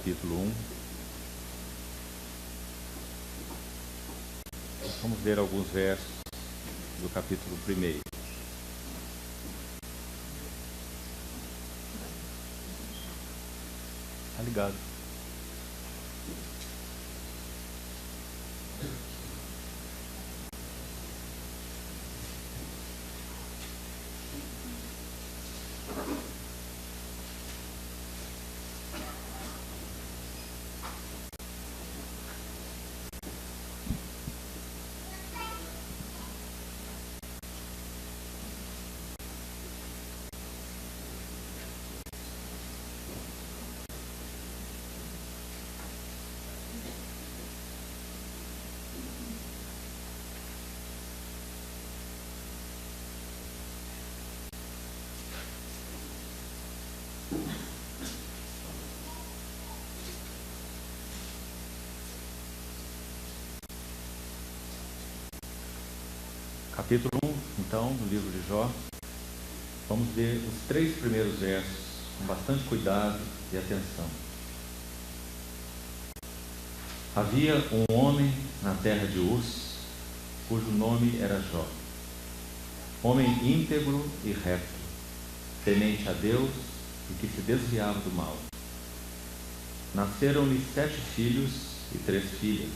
capítulo 1. Vamos ver alguns versos do capítulo 1. Tá ligado? Capítulo 1, então, do livro de Jó. Vamos ver os 3 primeiros versos com bastante cuidado e atenção. Havia um homem na terra de Uz, cujo nome era Jó. Homem íntegro e reto, temente a Deus e que se desviava do mal. Nasceram-lhe 7 filhos e 3 filhas.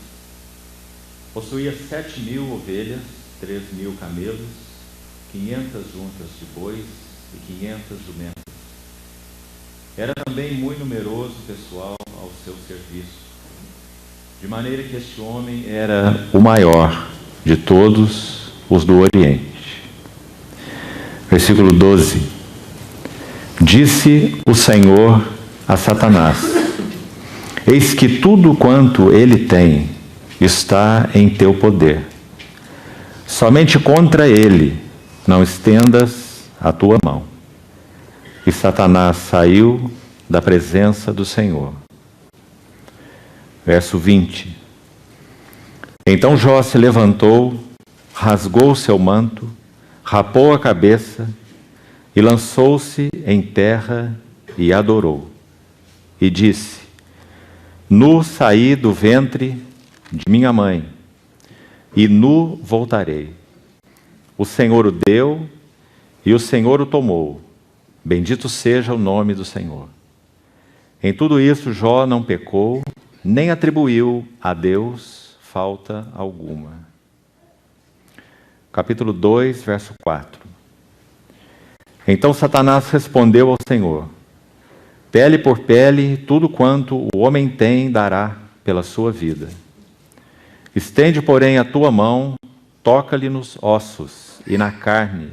Possuía 7.000 ovelhas, 3.000 camelos, 500 juntas de bois e 500 jumentas. Era também muito numeroso o pessoal ao seu serviço, de maneira que este homem era o maior de todos os do Oriente. Versículo 12. Disse o Senhor a Satanás: eis que tudo quanto ele tem está em teu poder. Somente contra ele não estendas a tua mão. E Satanás saiu da presença do Senhor. Verso 20. Então Jó se levantou, rasgou seu manto, rapou a cabeça e lançou-se em terra e adorou. E disse: nu saí do ventre de minha mãe, e nu voltarei. O Senhor o deu, e o Senhor o tomou. Bendito seja o nome do Senhor. Em tudo isso, Jó não pecou, nem atribuiu a Deus falta alguma. Capítulo 2, verso 4. Então Satanás respondeu ao Senhor: pele por pele, tudo quanto o homem tem dará pela sua vida. Estende, porém, a tua mão, toca-lhe nos ossos e na carne,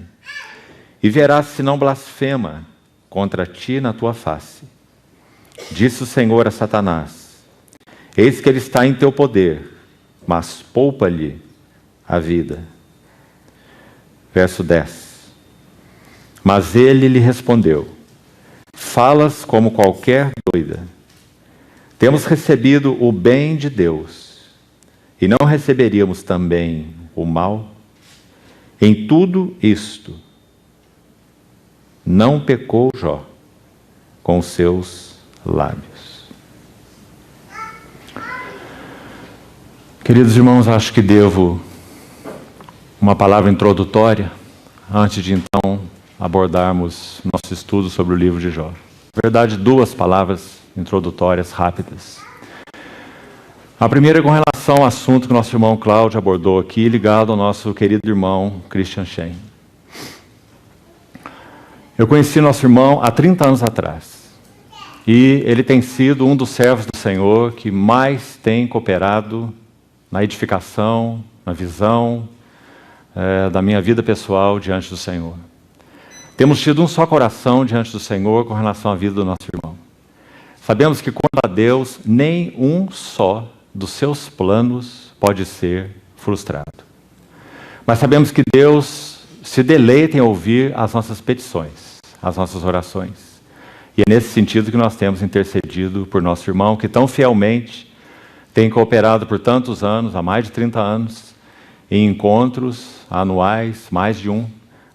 e verás se não blasfema contra ti na tua face. Disse o Senhor a Satanás: eis que ele está em teu poder, mas poupa-lhe a vida. Verso 10. Mas ele lhe respondeu: falas como qualquer doida. Temos recebido o bem de Deus, e não receberíamos também o mal? Em tudo isto, não pecou Jó com os seus lábios. Queridos irmãos, acho que devo uma palavra introdutória antes de então abordarmos nosso estudo sobre o livro de Jó. Na verdade, 2 palavras introdutórias rápidas. A primeira é com relação ao assunto que nosso irmão Cláudio abordou aqui, ligado ao nosso querido irmão Christian Shen. Eu conheci nosso irmão há 30 anos atrás, e ele tem sido um dos servos do Senhor que mais tem cooperado na edificação, na visão da minha vida pessoal diante do Senhor. Temos tido um só coração diante do Senhor com relação à vida do nosso irmão. Sabemos que quanto a Deus, nem um só dos seus planos pode ser frustrado. Mas sabemos que Deus se deleita em ouvir as nossas petições, as nossas orações. E é nesse sentido que nós temos intercedido por nosso irmão, que tão fielmente tem cooperado por tantos anos, há mais de 30 anos, em encontros anuais, mais de um,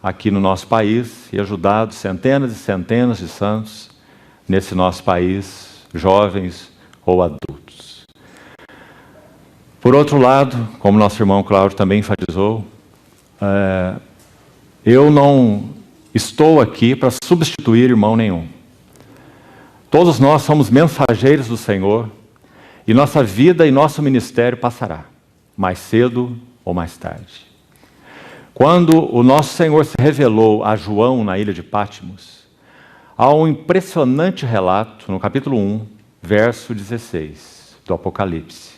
aqui no nosso país, e ajudado centenas e centenas de santos nesse nosso país, jovens, ou adultos. Por outro lado, como nosso irmão Cláudio também enfatizou, eu não estou aqui para substituir irmão nenhum. Todos nós somos mensageiros do Senhor e nossa vida e nosso ministério passará, mais cedo ou mais tarde. Quando o nosso Senhor se revelou a João na ilha de Patmos, há um impressionante relato no capítulo 1, verso 16 do Apocalipse.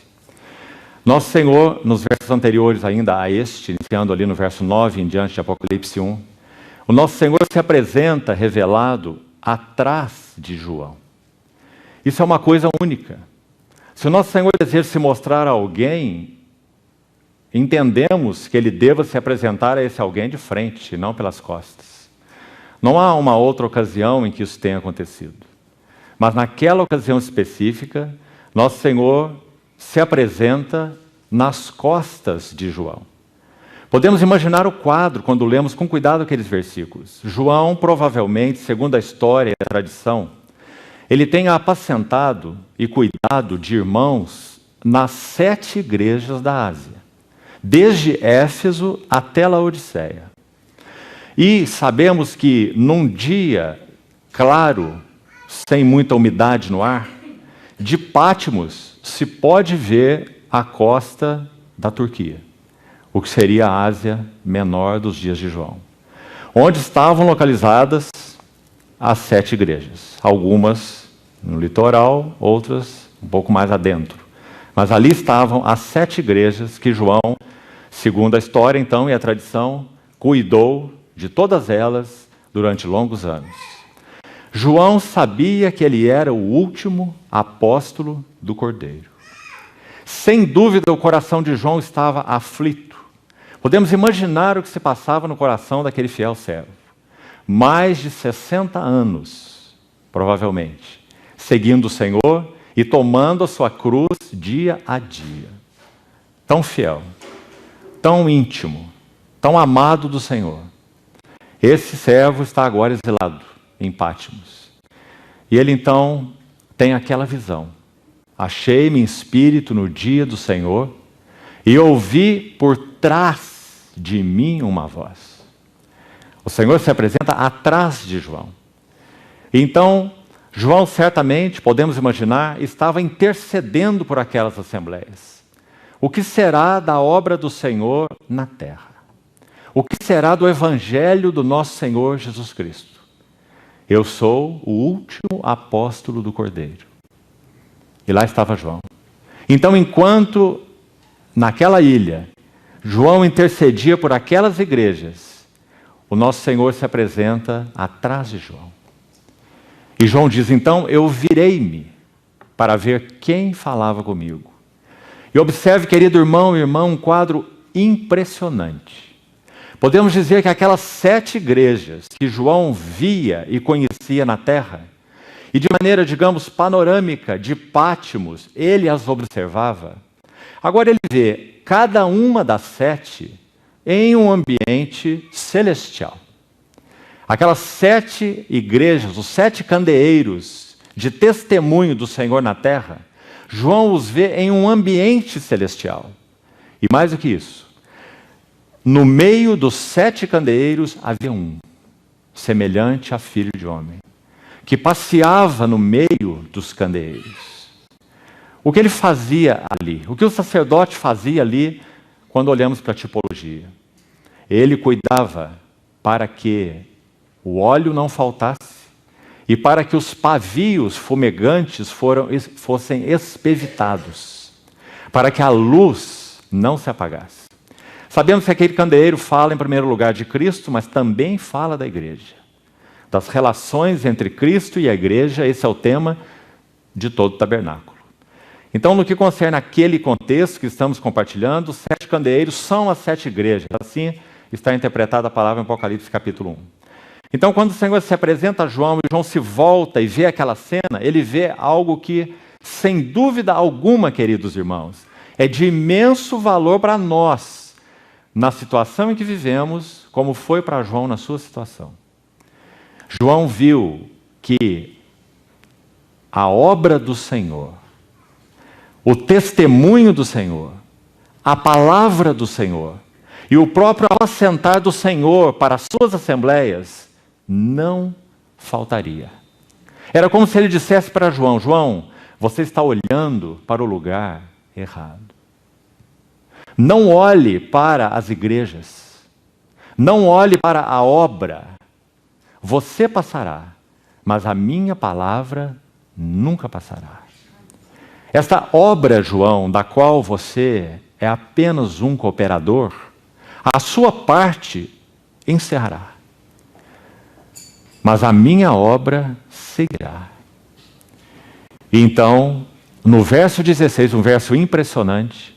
Nosso Senhor, nos versos anteriores ainda a este, iniciando ali no verso 9 em diante de Apocalipse 1, o nosso Senhor se apresenta revelado atrás de João. Isso é uma coisa única. Se o nosso Senhor deseja se mostrar a alguém, entendemos que Ele deva se apresentar a esse alguém de frente, não pelas costas. Não há uma outra ocasião em que isso tenha acontecido. Mas naquela ocasião específica, nosso Senhor se apresenta nas costas de João. Podemos imaginar o quadro quando lemos com cuidado aqueles versículos. João, provavelmente, segundo a história e a tradição, ele tenha apacentado e cuidado de irmãos nas 7 igrejas da Ásia, desde Éfeso até Laodiceia. E sabemos que num dia claro, sem muita umidade no ar, de Patmos se pode ver a costa da Turquia, o que seria a Ásia Menor dos dias de João, onde estavam localizadas as 7 igrejas, algumas no litoral, outras um pouco mais adentro. Mas ali estavam as 7 igrejas que João, segundo a história então e a tradição, cuidou de todas elas durante longos anos. João sabia que ele era o último apóstolo do Cordeiro. Sem dúvida, o coração de João estava aflito. Podemos imaginar o que se passava no coração daquele fiel servo. Mais de 60 anos, provavelmente, seguindo o Senhor e tomando a sua cruz dia a dia. Tão fiel, tão íntimo, tão amado do Senhor. Esse servo está agora exilado em Patmos. E ele então tem aquela visão. Achei-me em espírito no dia do Senhor e ouvi por trás de mim uma voz. O Senhor se apresenta atrás de João. Então, João certamente, podemos imaginar, estava intercedendo por aquelas assembleias. O que será da obra do Senhor na terra? O que será do evangelho do nosso Senhor Jesus Cristo? Eu sou o último apóstolo do Cordeiro. E lá estava João. Então, enquanto naquela ilha, João intercedia por aquelas igrejas, o nosso Senhor se apresenta atrás de João. E João diz, então, eu virei-me para ver quem falava comigo. E observe, querido irmão e irmã, um quadro impressionante. Podemos dizer que aquelas 7 igrejas que João via e conhecia na terra, e de maneira, digamos, panorâmica, de Patmos, ele as observava. Agora ele vê cada uma das 7 em um ambiente celestial. Aquelas 7 igrejas, os 7 candeeiros de testemunho do Senhor na terra, João os vê em um ambiente celestial. E mais do que isso, no meio dos 7 candeeiros havia um, semelhante a filho de homem, que passeava no meio dos candeeiros. O que ele fazia ali? O que o sacerdote fazia ali quando olhamos para a tipologia? Ele cuidava para que o óleo não faltasse e para que os pavios fumegantes fossem espevitados, para que a luz não se apagasse. Sabemos que aquele candeeiro fala em primeiro lugar de Cristo, mas também fala da igreja. Das relações entre Cristo e a igreja, esse é o tema de todo o tabernáculo. Então, no que concerne aquele contexto que estamos compartilhando, os 7 candeeiros são as 7 igrejas. Assim está interpretada a palavra em Apocalipse capítulo 1. Então, quando o Senhor se apresenta a João e João se volta e vê aquela cena, ele vê algo que, sem dúvida alguma, queridos irmãos, é de imenso valor para nós, na situação em que vivemos, como foi para João na sua situação. João viu que a obra do Senhor o testemunho do Senhor, a palavra do Senhor e o próprio apacentar do Senhor para as suas assembleias não faltaria. Era como se ele dissesse para João: João, você está olhando para o lugar errado. Não olhe para as igrejas, não olhe para a obra. Você passará, mas a minha palavra nunca passará. Esta obra, João, da qual você é apenas um cooperador, a sua parte encerrará. Mas a minha obra seguirá. Então, no verso 16, um verso impressionante,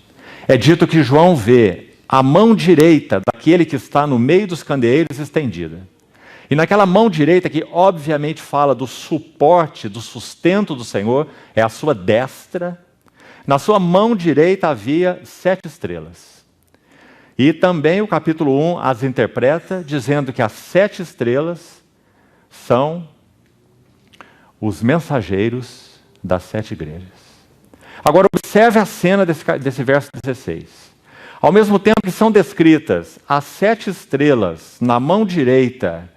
é dito que João vê a mão direita daquele que está no meio dos candeeiros estendida. E naquela mão direita, que obviamente fala do suporte, do sustento do Senhor, é a sua destra. Na sua mão direita havia 7 estrelas. E também o capítulo 1 as interpreta, dizendo que as 7 estrelas são os mensageiros das 7 igrejas. Agora observe a cena desse verso 16. Ao mesmo tempo que são descritas as 7 estrelas na mão direita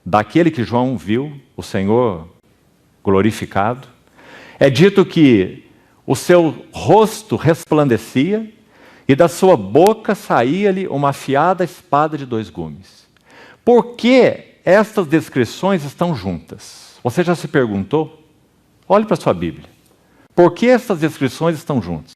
daquele que João viu, o Senhor glorificado, é dito que o seu rosto resplandecia e da sua boca saía-lhe uma afiada espada de 2 gumes. Por que estas descrições estão juntas? Você já se perguntou? Olhe para a sua Bíblia. Por que estas descrições estão juntas?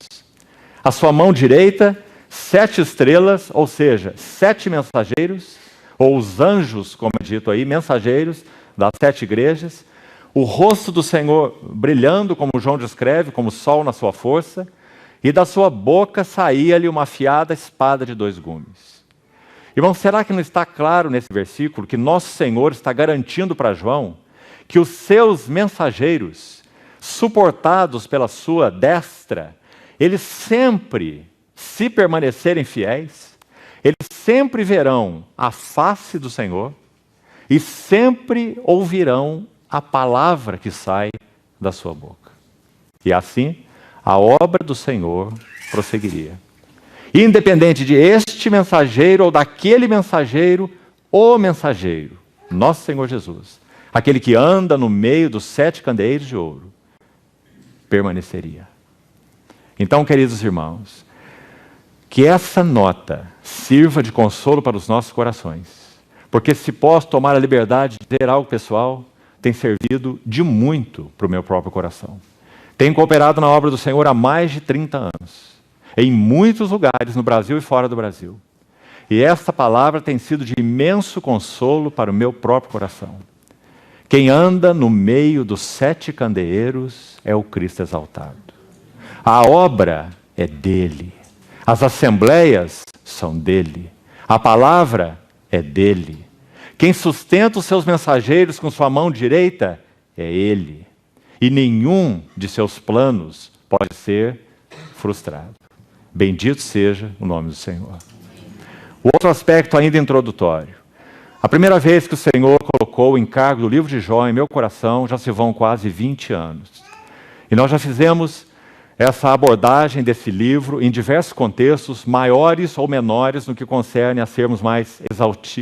A sua mão direita, 7 estrelas, ou seja, 7 mensageiros, ou os anjos, como é dito aí, mensageiros das 7 igrejas, o rosto do Senhor brilhando, como João descreve, como o sol na sua força, e da sua boca saía-lhe uma afiada espada de 2 gumes. Irmão, será que não está claro nesse versículo que nosso Senhor está garantindo para João que os seus mensageiros, suportados pela sua destra, eles sempre, se permanecerem fiéis, eles sempre verão a face do Senhor e sempre ouvirão a palavra que sai da sua boca. E assim, a obra do Senhor prosseguiria. Independente de este mensageiro ou daquele mensageiro, o mensageiro, nosso Senhor Jesus, aquele que anda no meio dos 7 candeeiros de ouro, permaneceria. Então, queridos irmãos, que essa nota sirva de consolo para os nossos corações. Porque se posso tomar a liberdade de dizer algo pessoal, tem servido de muito para o meu próprio coração. Tenho cooperado na obra do Senhor há mais de 30 anos, em muitos lugares no Brasil e fora do Brasil. E esta palavra tem sido de imenso consolo para o meu próprio coração. Quem anda no meio dos 7 candeeiros é o Cristo exaltado. A obra é dele. As assembleias são dele. A palavra é dele. Quem sustenta os seus mensageiros com sua mão direita é ele. E nenhum de seus planos pode ser frustrado. Bendito seja o nome do Senhor. O outro aspecto ainda introdutório. A primeira vez que o Senhor colocou o encargo do livro de Jó em meu coração, já se vão quase 20 anos. E nós já fizemos essa abordagem desse livro em diversos contextos, maiores ou menores, no que concerne a sermos mais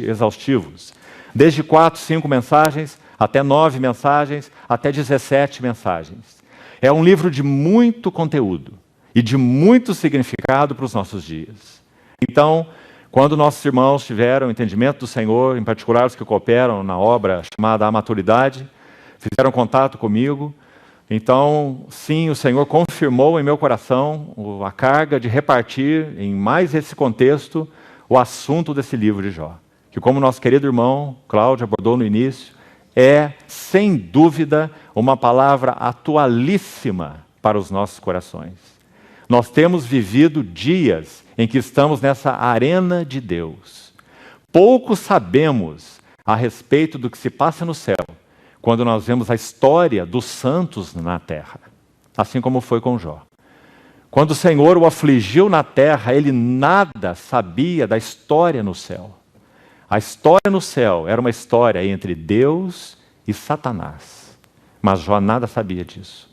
exaustivos. Desde 4, 5 mensagens, até 9 mensagens, até 17 mensagens. É um livro de muito conteúdo e de muito significado para os nossos dias. Então, quando nossos irmãos tiveram entendimento do Senhor, em particular os que cooperam na obra chamada A Maturidade, fizeram contato comigo. Então, sim, o Senhor confirmou em meu coração a carga de repartir em mais esse contexto o assunto desse livro de Jó. Que, como nosso querido irmão Cláudio abordou no início, é, sem dúvida, uma palavra atualíssima para os nossos corações. Nós temos vivido dias em que estamos nessa arena de Deus. Pouco sabemos a respeito do que se passa no céu, quando nós vemos a história dos santos na terra, assim como foi com Jó. Quando o Senhor o afligiu na terra, ele nada sabia da história no céu. A história no céu era uma história entre Deus e Satanás, mas Jó nada sabia disso.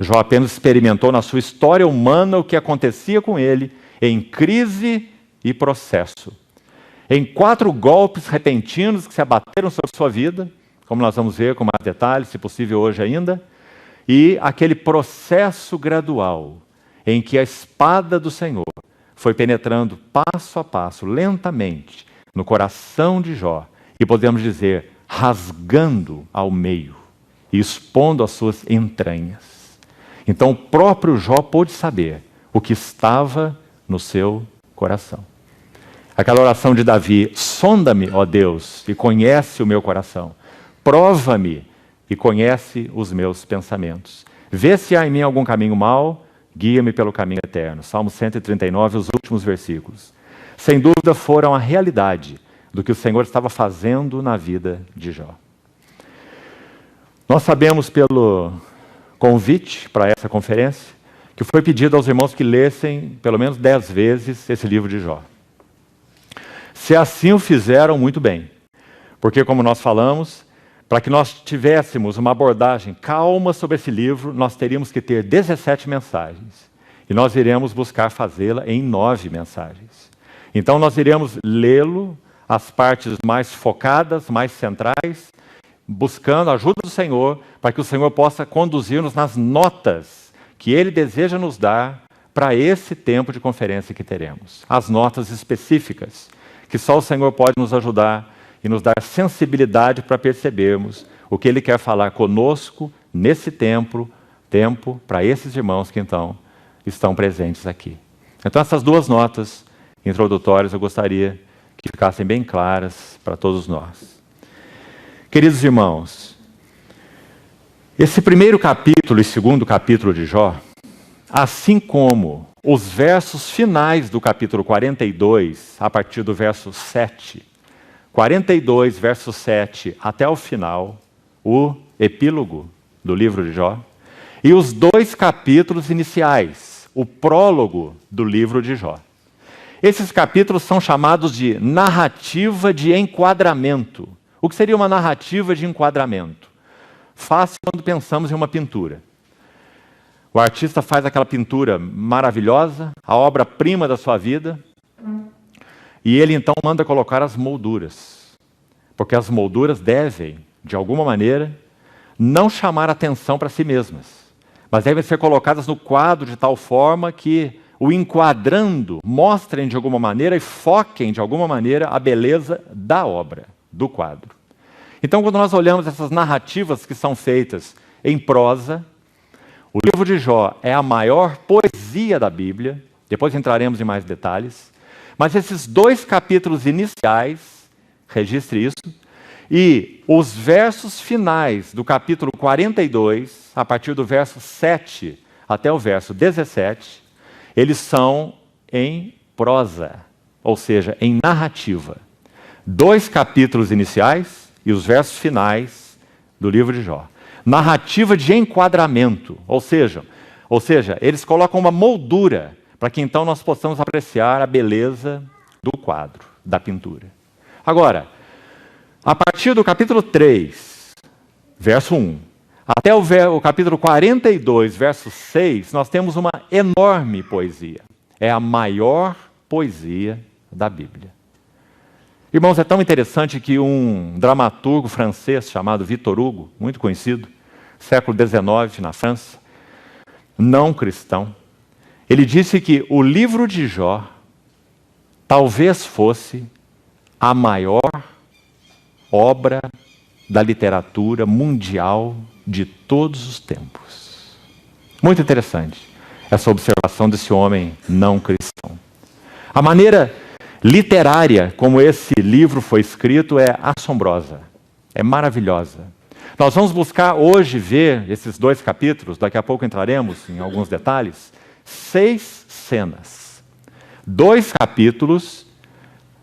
Jó apenas experimentou na sua história humana o que acontecia com ele em crise e processo. Em 4 golpes repentinos que se abateram sobre sua vida, como nós vamos ver com mais detalhes, se possível hoje ainda, e aquele processo gradual em que a espada do Senhor foi penetrando passo a passo, lentamente, no coração de Jó, e podemos dizer, rasgando ao meio e expondo as suas entranhas. Então o próprio Jó pôde saber o que estava no seu coração. Aquela oração de Davi: sonda-me, ó Deus, e conhece o meu coração. Prova-me e conhece os meus pensamentos. Vê se há em mim algum caminho mau, guia-me pelo caminho eterno. Salmo 139, os últimos versículos. Sem dúvida foram a realidade do que o Senhor estava fazendo na vida de Jó. Nós sabemos pelo convite para essa conferência que foi pedido aos irmãos que lessem pelo menos 10 vezes esse livro de Jó. Se assim o fizeram, muito bem. Porque, como nós falamos, para que nós tivéssemos uma abordagem calma sobre esse livro, nós teríamos que ter 17 mensagens. E nós iremos buscar fazê-la em 9 mensagens. Então nós iremos lê-lo, as partes mais focadas, mais centrais, buscando a ajuda do Senhor, para que o Senhor possa conduzir-nos nas notas que Ele deseja nos dar para esse tempo de conferência que teremos. As notas específicas, que só o Senhor pode nos ajudar e nos dar sensibilidade para percebermos o que Ele quer falar conosco nesse tempo para esses irmãos que então estão presentes aqui. Então essas 2 notas introdutórias eu gostaria que ficassem bem claras para todos nós. Queridos irmãos, esse primeiro capítulo e segundo capítulo de Jó, assim como os versos finais do capítulo 42, a partir do verso 7, 42, verso 7 até o final, o epílogo do livro de Jó, e os 2 capítulos iniciais, o prólogo do livro de Jó. Esses capítulos são chamados de narrativa de enquadramento. O que seria uma narrativa de enquadramento? Fácil quando pensamos em uma pintura. O artista faz aquela pintura maravilhosa, a obra-prima da sua vida, e ele então manda colocar as molduras. Porque as molduras devem, de alguma maneira, não chamar atenção para si mesmas, mas devem ser colocadas no quadro de tal forma que, o enquadrando, mostrem de alguma maneira e foquem de alguma maneira a beleza da obra, do quadro. Então, quando nós olhamos essas narrativas que são feitas em prosa, o livro de Jó é a maior poesia da Bíblia, depois entraremos em mais detalhes, mas esses 2 capítulos iniciais, registre isso, e os versos finais do capítulo 42, a partir do verso 7 até o verso 17, eles são em prosa, ou seja, em narrativa. 2 capítulos iniciais e os versos finais do livro de Jó. Narrativa de enquadramento, ou seja, eles colocam uma moldura para que então nós possamos apreciar a beleza do quadro, da pintura. Agora, a partir do capítulo 3, verso 1, até o capítulo 42, verso 6, nós temos uma enorme poesia. É a maior poesia da Bíblia. Irmãos, é tão interessante que um dramaturgo francês chamado Victor Hugo, muito conhecido, século XIX na França, não cristão, ele disse que o livro de Jó talvez fosse a maior obra da literatura mundial de todos os tempos. Muito interessante essa observação desse homem não cristão. A maneira literária como esse livro foi escrito é assombrosa, é maravilhosa. Nós vamos buscar hoje ver esses 2 capítulos, daqui a pouco entraremos em alguns detalhes, 6 cenas. 2 capítulos,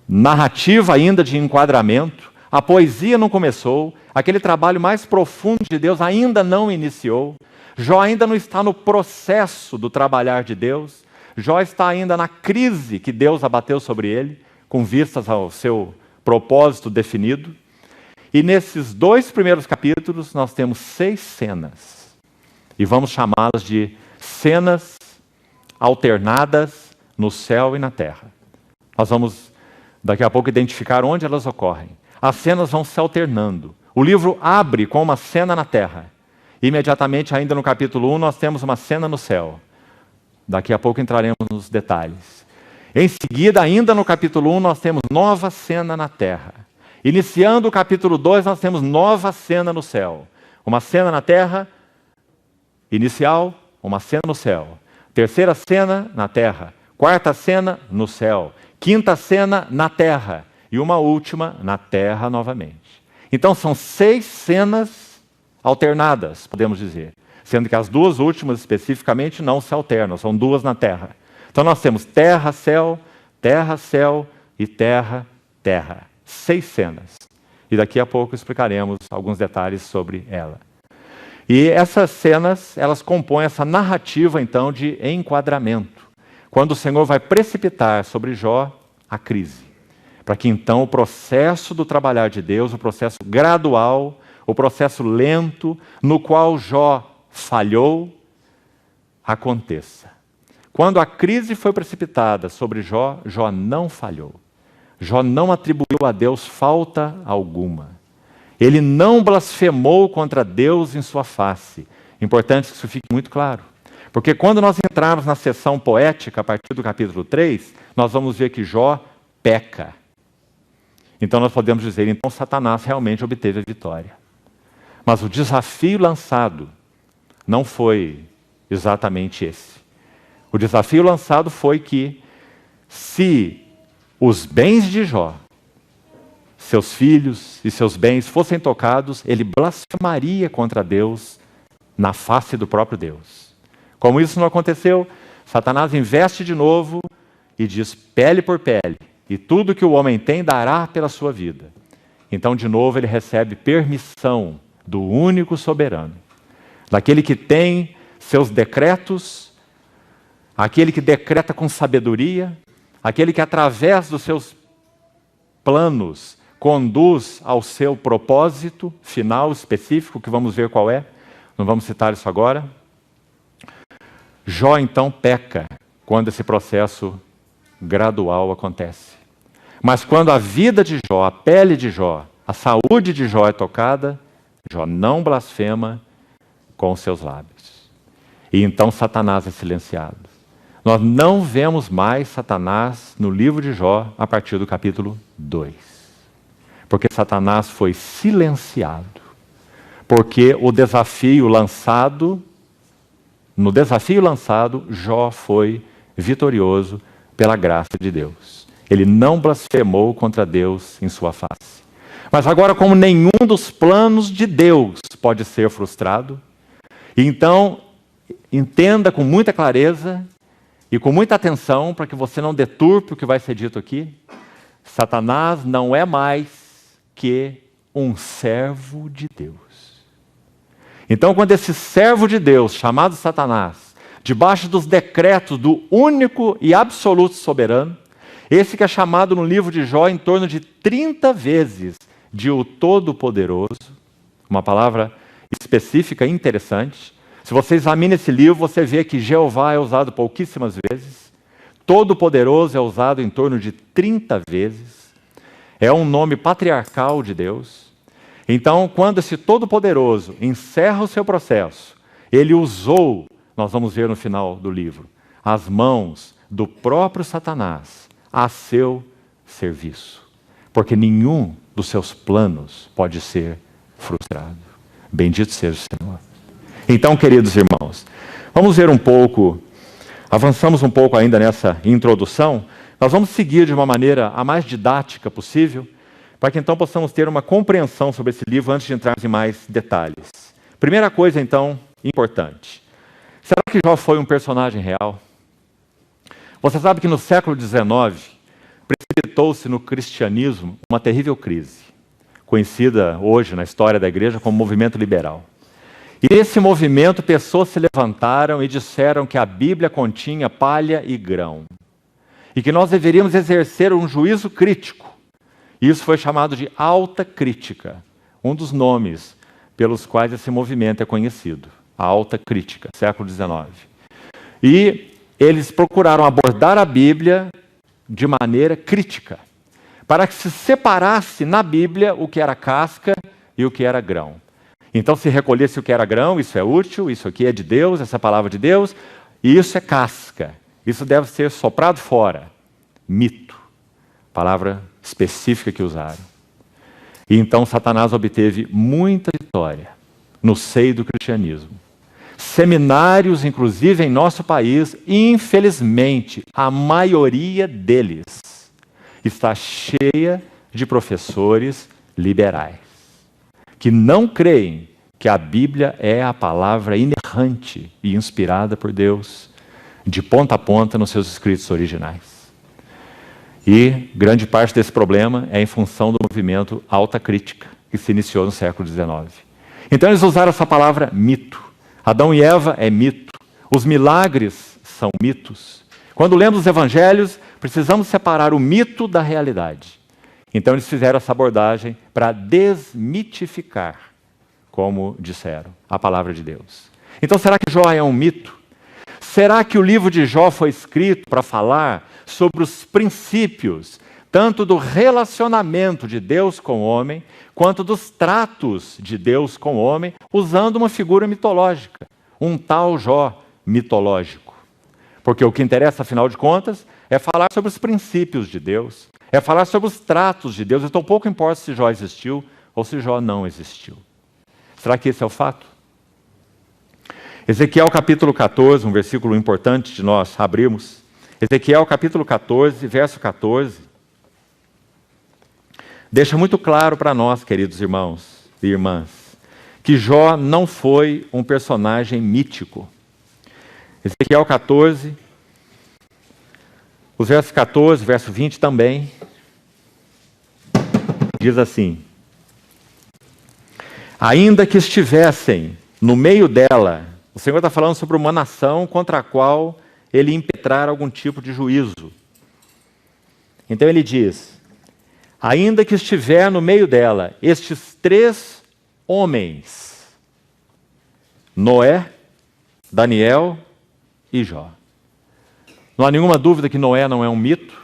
narrativa ainda de enquadramento, a poesia não começou, aquele trabalho mais profundo de Deus ainda não iniciou, Jó ainda não está no processo do trabalhar de Deus, Jó está ainda na crise que Deus abateu sobre ele, com vistas ao seu propósito definido. E nesses 2 primeiros capítulos nós temos 6 cenas. e vamos chamá-las de cenas alternadas no céu e na terra. Nós vamos, daqui a pouco, identificar onde elas ocorrem. As cenas vão se alternando. O livro abre com uma cena na terra. Imediatamente, ainda no capítulo 1, nós temos uma cena no céu. Daqui a pouco entraremos nos detalhes. Em seguida, ainda no capítulo 1, nós temos nova cena na terra. Iniciando o capítulo 2, nós temos nova cena no céu. Uma cena na terra, inicial, uma cena no céu. Terceira cena na terra. Quarta cena no céu. Quinta cena na terra. E uma última na terra novamente. Então são 6 cenas alternadas, podemos dizer. Sendo que as 2 últimas especificamente não se alternam, são 2 na terra. Então nós temos terra, céu e terra, terra. 6 cenas. E daqui a pouco explicaremos alguns detalhes sobre ela. E essas cenas, elas compõem essa narrativa, então, de enquadramento. Quando o Senhor vai precipitar sobre Jó a crise. Para que, então, o processo do trabalhar de Deus, o processo gradual, o processo lento, no qual Jó falhou, aconteça. Quando a crise foi precipitada sobre Jó, Jó não falhou. Jó não atribuiu a Deus falta alguma. Ele não blasfemou contra Deus em sua face. Importante que isso fique muito claro. Porque quando nós entrarmos na seção poética, a partir do capítulo 3, nós vamos ver que Jó peca. Então nós podemos dizer, então Satanás realmente obteve a vitória. Mas o desafio lançado não foi exatamente esse. O desafio lançado foi que, se os bens de Jó, seus filhos e seus bens fossem tocados, ele blasfemaria contra Deus na face do próprio Deus. Como isso não aconteceu, Satanás investe de novo e diz pele por pele, e tudo que o homem tem dará pela sua vida. Então, de novo, ele recebe permissão do único soberano, daquele que tem seus decretos, aquele que decreta com sabedoria, aquele que, através dos seus planos, conduz ao seu propósito final específico, que vamos ver qual é, não vamos citar isso agora. Jó, então, peca quando esse processo gradual acontece. Mas quando a vida de Jó, a pele de Jó, a saúde de Jó é tocada, Jó não blasfema com os seus lábios. E então Satanás é silenciado. Nós não vemos mais Satanás no livro de Jó a partir do capítulo 2. Porque Satanás foi silenciado. Porque no desafio lançado, Jó foi vitorioso pela graça de Deus. Ele não blasfemou contra Deus em sua face. Mas agora, como nenhum dos planos de Deus pode ser frustrado, então entenda com muita clareza e com muita atenção, para que você não deturpe o que vai ser dito aqui, Satanás não é mais que um servo de Deus. Então, quando esse servo de Deus, chamado Satanás, debaixo dos decretos do único e absoluto soberano, esse que é chamado no livro de Jó em torno de 30 vezes de o Todo-Poderoso, uma palavra específica e interessante. Se você examina esse livro, você vê que Jeová é usado pouquíssimas vezes, Todo-Poderoso é usado em torno de 30 vezes, é um nome patriarcal de Deus. Então, quando esse Todo-Poderoso encerra o seu processo, ele usou, nós vamos ver no final do livro, as mãos do próprio Satanás a seu serviço. Porque nenhum dos seus planos pode ser frustrado. Bendito seja o Senhor. Então, queridos irmãos, vamos ver um pouco, avançamos um pouco ainda nessa introdução, nós vamos seguir de uma maneira a mais didática possível, para que então possamos ter uma compreensão sobre esse livro antes de entrarmos em mais detalhes. Primeira coisa, então, importante. Será que Jó foi um personagem real? Você sabe que no século XIX, precipitou-se no cristianismo uma terrível crise, conhecida hoje na história da igreja como movimento liberal. E nesse movimento, pessoas se levantaram e disseram que a Bíblia continha palha e grão, e que nós deveríamos exercer um juízo crítico. Isso foi chamado de alta crítica, um dos nomes pelos quais esse movimento é conhecido. a alta crítica, século XIX. E eles procuraram abordar a Bíblia de maneira crítica, para que se separasse na Bíblia o que era casca e o que era grão. Então se recolhesse o que era grão, isso é útil, isso aqui é de Deus, essa é a palavra de Deus, e isso é casca. Isso deve ser soprado fora. Mito. Palavra específica que usaram. E então Satanás obteve muita vitória no seio do cristianismo. Seminários, inclusive em nosso país, infelizmente, a maioria deles está cheia de professores liberais, que não creem que a Bíblia é a palavra inerrante e inspirada por Deus, de ponta a ponta nos seus escritos originais. E grande parte desse problema é em função do movimento alta crítica, que se iniciou no século XIX. Então eles usaram essa palavra mito. Adão e Eva é mito. Os milagres são mitos. Quando lemos os evangelhos, precisamos separar o mito da realidade. Então eles fizeram essa abordagem para desmitificar, como disseram, a palavra de Deus. Então será que Jó é um mito? Será que o livro de Jó foi escrito para falar sobre os princípios, tanto do relacionamento de Deus com o homem, quanto dos tratos de Deus com o homem, usando uma figura mitológica, um tal Jó mitológico? Porque o que interessa, afinal de contas, é falar sobre os princípios de Deus, é falar sobre os tratos de Deus. Então pouco importa se Jó existiu ou se Jó não existiu. Será que esse é o fato? Ezequiel capítulo 14, um versículo importante de nós abrirmos. Ezequiel capítulo 14, verso 14, deixa muito claro para nós, queridos irmãos e irmãs, que Jó não foi um personagem mítico. Ezequiel 14, os versos 14, verso 20 também, diz assim: ainda que estivessem no meio dela, o Senhor está falando sobre uma nação contra a qual ele impetrar algum tipo de juízo. Então ele diz: ainda que estiver no meio dela estes 3 homens, Noé, Daniel e Jó. Não há nenhuma dúvida que Noé não é um mito.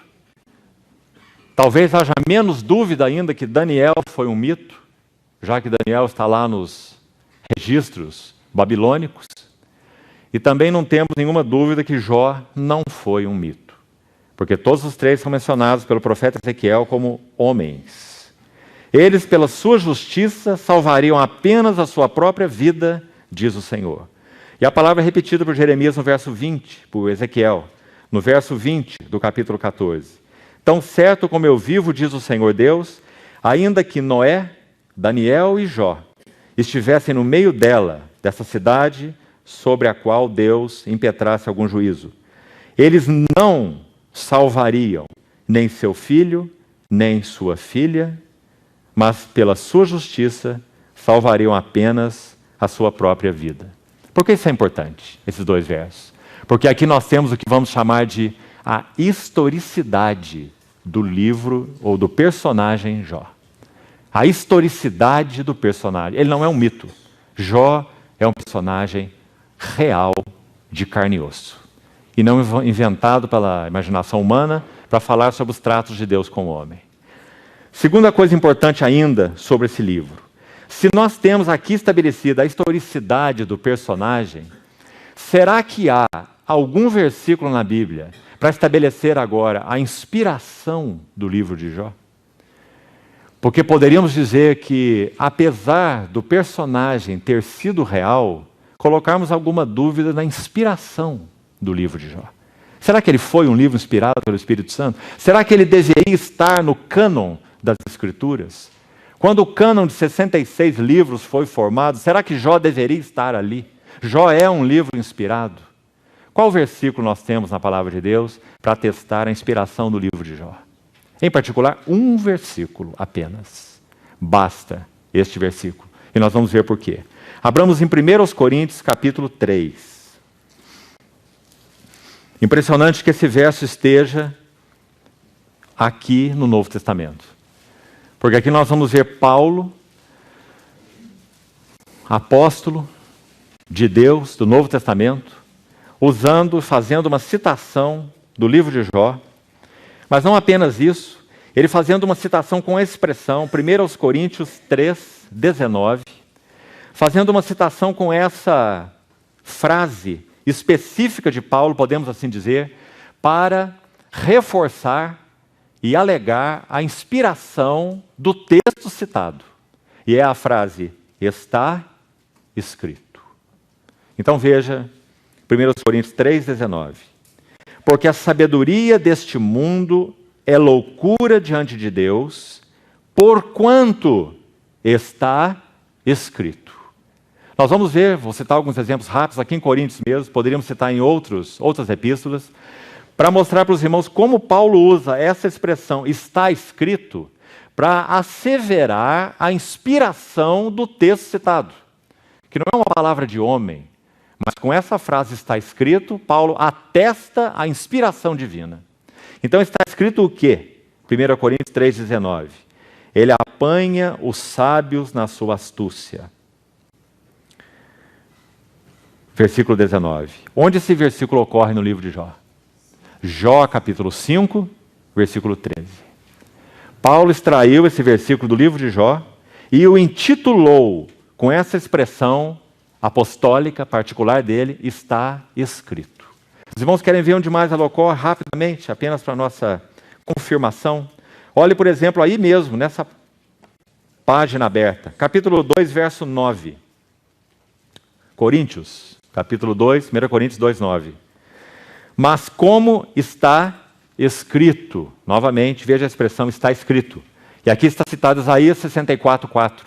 Talvez haja menos dúvida ainda que Daniel foi um mito, já que Daniel está lá nos registros babilônicos. E também não temos nenhuma dúvida que Jó não foi um mito, porque todos os 3 são mencionados pelo profeta Ezequiel como homens. Eles, pela sua justiça, salvariam apenas a sua própria vida, diz o Senhor. E a palavra é repetida por Jeremias no verso 20, por Ezequiel, no verso 20 do capítulo 14. Tão certo como eu vivo, diz o Senhor Deus, ainda que Noé, Daniel e Jó estivessem no meio dela, dessa cidade, sobre a qual Deus impetrasse algum juízo, eles não salvariam nem seu filho, nem sua filha, mas pela sua justiça salvariam apenas a sua própria vida. Por que isso é importante, esses 2 versos? Porque aqui nós temos o que vamos chamar de a historicidade do livro ou do personagem Jó. A historicidade do personagem. Ele não é um mito. Jó é um personagem real, de carne e osso. E não inventado pela imaginação humana para falar sobre os tratos de Deus com o homem. Segunda coisa importante ainda sobre esse livro. Se nós temos aqui estabelecida a historicidade do personagem, será que há algum versículo na Bíblia para estabelecer agora a inspiração do livro de Jó? Porque poderíamos dizer que, apesar do personagem ter sido real, colocarmos alguma dúvida na inspiração do livro de Jó. Será que ele foi um livro inspirado pelo Espírito Santo? Será que ele deveria estar no cânon das Escrituras? Quando o cânon de 66 livros foi formado, será que Jó deveria estar ali? Jó é um livro inspirado? Qual versículo nós temos na palavra de Deus para atestar a inspiração do livro de Jó? Em particular, um versículo apenas. Basta este versículo. E nós vamos ver por quê. Abramos em 1 Coríntios, capítulo 3. Impressionante que esse verso esteja aqui no Novo Testamento. Porque aqui nós vamos ver Paulo, apóstolo, de Deus, do Novo Testamento, fazendo uma citação do livro de Jó, mas não apenas isso, ele fazendo uma citação com a expressão, 1 Coríntios 3, 19, fazendo uma citação com essa frase específica de Paulo, podemos assim dizer, para reforçar e alegar a inspiração do texto citado. E é a frase, está escrito. Então veja, 1 Coríntios 3, 19. Porque a sabedoria deste mundo é loucura diante de Deus, porquanto está escrito. Nós vamos ver, vou citar alguns exemplos rápidos aqui em Coríntios mesmo, poderíamos citar em outras epístolas, para mostrar para os irmãos como Paulo usa essa expressão, está escrito, para asseverar a inspiração do texto citado, que não é uma palavra de homem, mas com essa frase está escrito, Paulo atesta a inspiração divina. Então está escrito o quê? 1 Coríntios 3,19. Ele apanha os sábios na sua astúcia. Versículo 19. Onde esse versículo ocorre no livro de Jó? Jó, capítulo 5, versículo 13. Paulo extraiu esse versículo do livro de Jó e o intitulou com essa expressão apostólica particular dele, está escrito. Os irmãos querem ver onde mais ela ocorre rapidamente, apenas para nossa confirmação. Olhe, por exemplo, aí mesmo, nessa página aberta, capítulo 2, verso 9. Coríntios, capítulo 2, 1 Coríntios 2, 9. Mas como está escrito, novamente, veja a expressão está escrito. E aqui está citado Isaías 64, 4.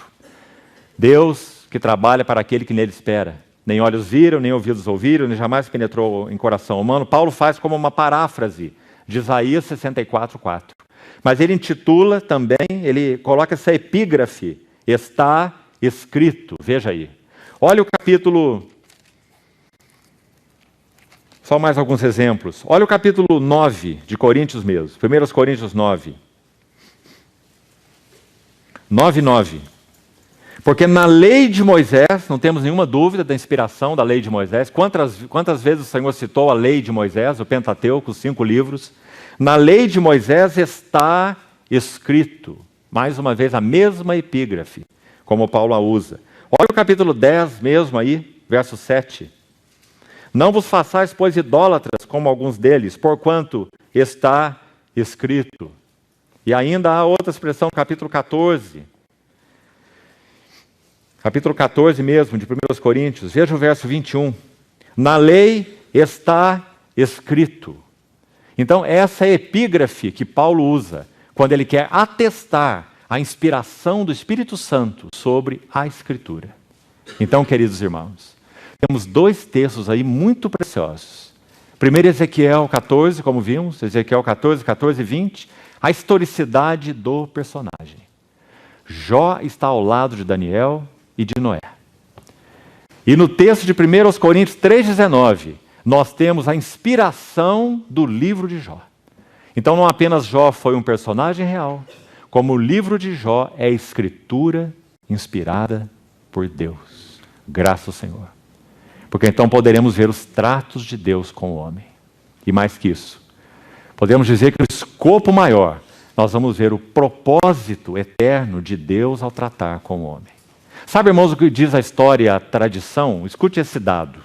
Deus que trabalha para aquele que nele espera. Nem olhos viram, nem ouvidos ouviram, nem jamais penetrou em coração humano. Paulo faz como uma paráfrase de Isaías 64, 4. Mas ele intitula também, ele coloca essa epígrafe, está escrito. Veja aí. Olha o capítulo... Só mais alguns exemplos. Olha o capítulo 9 de Coríntios mesmo. 1 Coríntios 9. 9, 9. Porque na lei de Moisés, não temos nenhuma dúvida da inspiração da lei de Moisés. Quantas vezes o Senhor citou a lei de Moisés, o Pentateuco, os 5 livros? Na lei de Moisés está escrito. Mais uma vez, a mesma epígrafe, como Paulo a usa. Olha o capítulo 10 mesmo aí, verso 7. Não vos façais, pois, idólatras, como alguns deles, porquanto está escrito. E ainda há outra expressão, capítulo 14. Capítulo 14 mesmo, de 1 Coríntios. Veja o verso 21. Na lei está escrito. Então, essa é a epígrafe que Paulo usa quando ele quer atestar a inspiração do Espírito Santo sobre a Escritura. Então, queridos irmãos, temos 2 textos aí muito preciosos. Primeiro, Ezequiel 14, como vimos, Ezequiel 14, 14 e 20, a historicidade do personagem. Jó está ao lado de Daniel e de Noé. E no texto de 1 Coríntios 3,19, nós temos a inspiração do livro de Jó. Então não apenas Jó foi um personagem real, como o livro de Jó é escritura inspirada por Deus. Graças ao Senhor. Porque então poderemos ver os tratos de Deus com o homem. E mais que isso, podemos dizer que no escopo maior, nós vamos ver o propósito eterno de Deus ao tratar com o homem. Sabe, irmãos, o que diz a história, a tradição? Escute esse dado.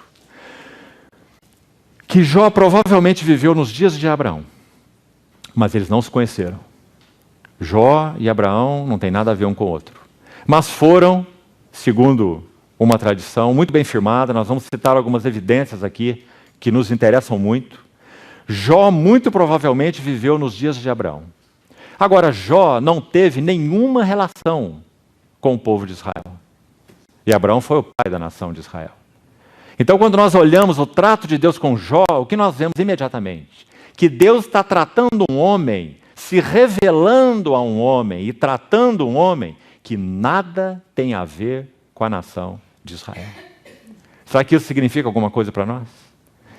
Que Jó provavelmente viveu nos dias de Abraão, mas eles não se conheceram. Jó e Abraão não têm nada a ver um com o outro. Mas foram, segundo uma tradição muito bem firmada, nós vamos citar algumas evidências aqui que nos interessam muito. Jó muito provavelmente viveu nos dias de Abraão. Agora, Jó não teve nenhuma relação com o povo de Israel. E Abraão foi o pai da nação de Israel. Então, quando nós olhamos o trato de Deus com Jó, o que nós vemos imediatamente? Que Deus está tratando um homem, se revelando a um homem e tratando um homem que nada tem a ver com a nação de Israel. Será que isso significa alguma coisa para nós?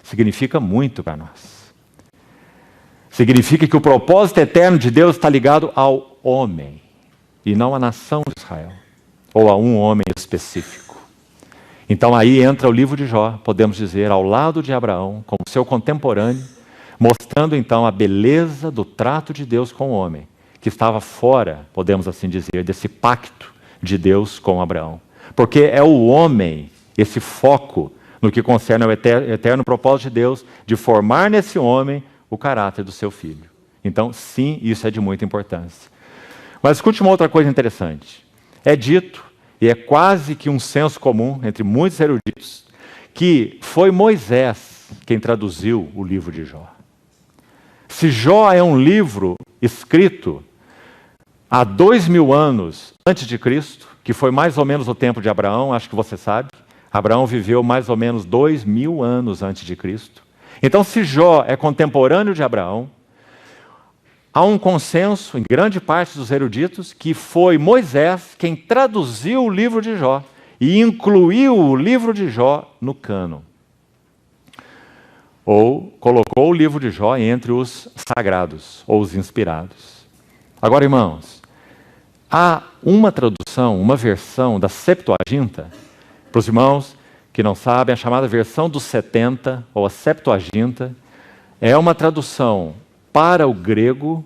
Significa muito para nós. Significa que o propósito eterno de Deus está ligado ao homem e não à nação de Israel, ou a um homem específico. Então aí entra o livro de Jó, podemos dizer, ao lado de Abraão, como seu contemporâneo, mostrando então a beleza do trato de Deus com o homem, que estava fora, podemos assim dizer, desse pacto de Deus com Abraão. Porque é o homem, esse foco no que concerne ao eterno propósito de Deus, de formar nesse homem o caráter do seu filho. Então, sim, isso é de muita importância. Mas escute uma outra coisa interessante. É dito, e é quase que um senso comum entre muitos eruditos, que foi Moisés quem traduziu o livro de Jó. Se Jó é um livro escrito há 2000 anos antes de Cristo, que foi mais ou menos o tempo de Abraão, acho que você sabe, Abraão viveu mais ou menos 2000 anos antes de Cristo. Então, se Jó é contemporâneo de Abraão, há um consenso em grande parte dos eruditos que foi Moisés quem traduziu o livro de Jó e incluiu o livro de Jó no cânon. Ou colocou o livro de Jó entre os sagrados ou os inspirados. Agora, irmãos, há uma tradução, uma versão da Septuaginta, para os irmãos que não sabem, a chamada versão dos 70, ou a Septuaginta, é uma tradução para o grego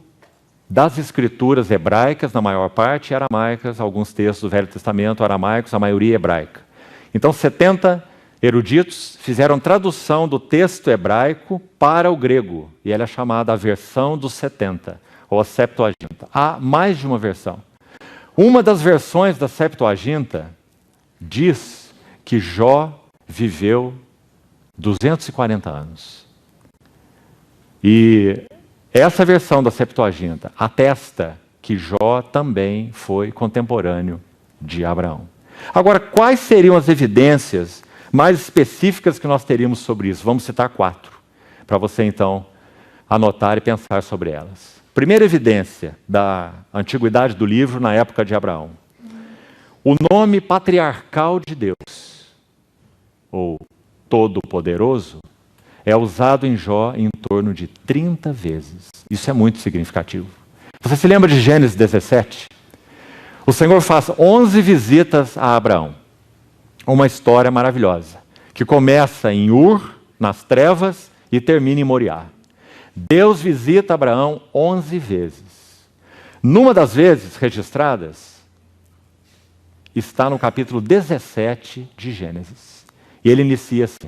das escrituras hebraicas, na maior parte, e aramaicas, alguns textos do Velho Testamento aramaicos, a maioria hebraica. Então, 70 eruditos fizeram tradução do texto hebraico para o grego, e ela é chamada a versão dos 70, ou a Septuaginta. Há mais de uma versão. Uma das versões da Septuaginta diz que Jó viveu 240 anos. E essa versão da Septuaginta atesta que Jó também foi contemporâneo de Abraão. Agora, quais seriam as evidências mais específicas que nós teríamos sobre isso? Vamos citar 4, para você então anotar e pensar sobre elas. Primeira evidência da antiguidade do livro na época de Abraão. O nome patriarcal de Deus, ou Todo-Poderoso, é usado em Jó em torno de 30 vezes. Isso é muito significativo. Você se lembra de Gênesis 17? O Senhor faz 11 visitas a Abraão. Uma história maravilhosa, que começa em Ur, nas trevas, e termina em Moriá. Deus visita Abraão 11 vezes. Numa das vezes registradas, está no capítulo 17 de Gênesis. E ele inicia assim: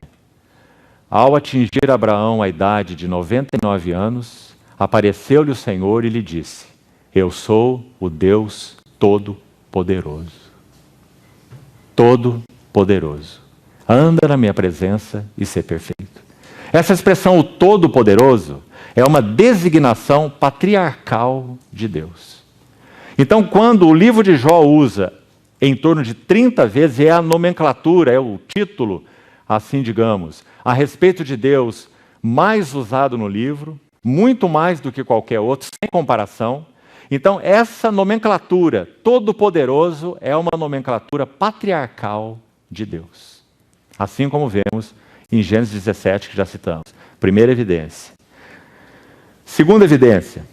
ao atingir Abraão a idade de 99 anos, apareceu-lhe o Senhor e lhe disse: eu sou o Deus Todo-Poderoso. Todo-Poderoso. Anda na minha presença e ser perfeito. Essa expressão, o Todo-Poderoso, é uma designação patriarcal de Deus. Então, quando o livro de Jó usa em torno de 30 vezes, é a nomenclatura, é o título, assim digamos, a respeito de Deus mais usado no livro, muito mais do que qualquer outro, sem comparação. Então, essa nomenclatura, Todo-Poderoso, é uma nomenclatura patriarcal de Deus. Assim como vemos em Gênesis 17, que já citamos. Primeira evidência. Segunda evidência.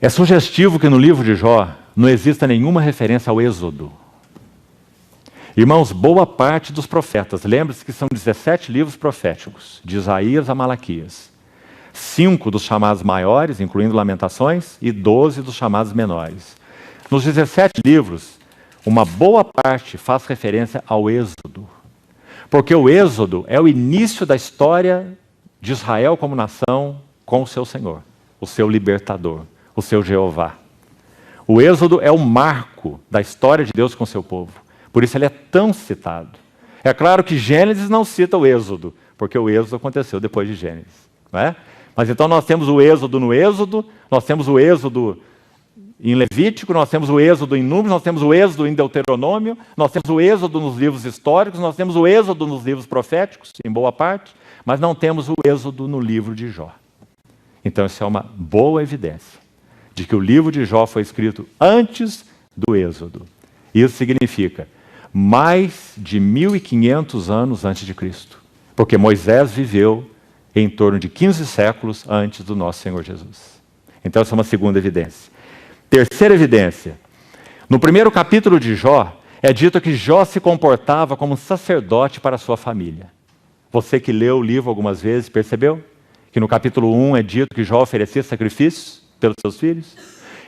É sugestivo que no livro de Jó não exista nenhuma referência ao Êxodo. Irmãos, boa parte dos profetas, lembre-se que são 17 livros proféticos, de Isaías a Malaquias. 5 dos chamados maiores, incluindo Lamentações, e 12 dos chamados menores. Nos 17 livros, uma boa parte faz referência ao Êxodo. Porque o Êxodo é o início da história de Israel como nação com o seu Senhor, o seu libertador, o seu Jeová. O Êxodo é o marco da história de Deus com o seu povo. Por isso ele é tão citado. É claro que Gênesis não cita o Êxodo, porque o Êxodo aconteceu depois de Gênesis. Não é? Mas então nós temos o Êxodo no Êxodo, nós temos o Êxodo em Levítico, nós temos o Êxodo em Números, nós temos o Êxodo em Deuteronômio, nós temos o Êxodo nos livros históricos, nós temos o Êxodo nos livros proféticos, em boa parte, mas não temos o Êxodo no livro de Jó. Então isso é uma boa evidência de que o livro de Jó foi escrito antes do Êxodo. Isso significa mais de 1500 anos antes de Cristo, porque Moisés viveu em torno de 15 séculos antes do nosso Senhor Jesus. Então essa é uma segunda evidência. Terceira evidência. No primeiro capítulo de Jó, é dito que Jó se comportava como um sacerdote para a sua família. Você que leu o livro algumas vezes, percebeu? Que no capítulo 1 é dito que Jó oferecia sacrifícios pelos seus filhos.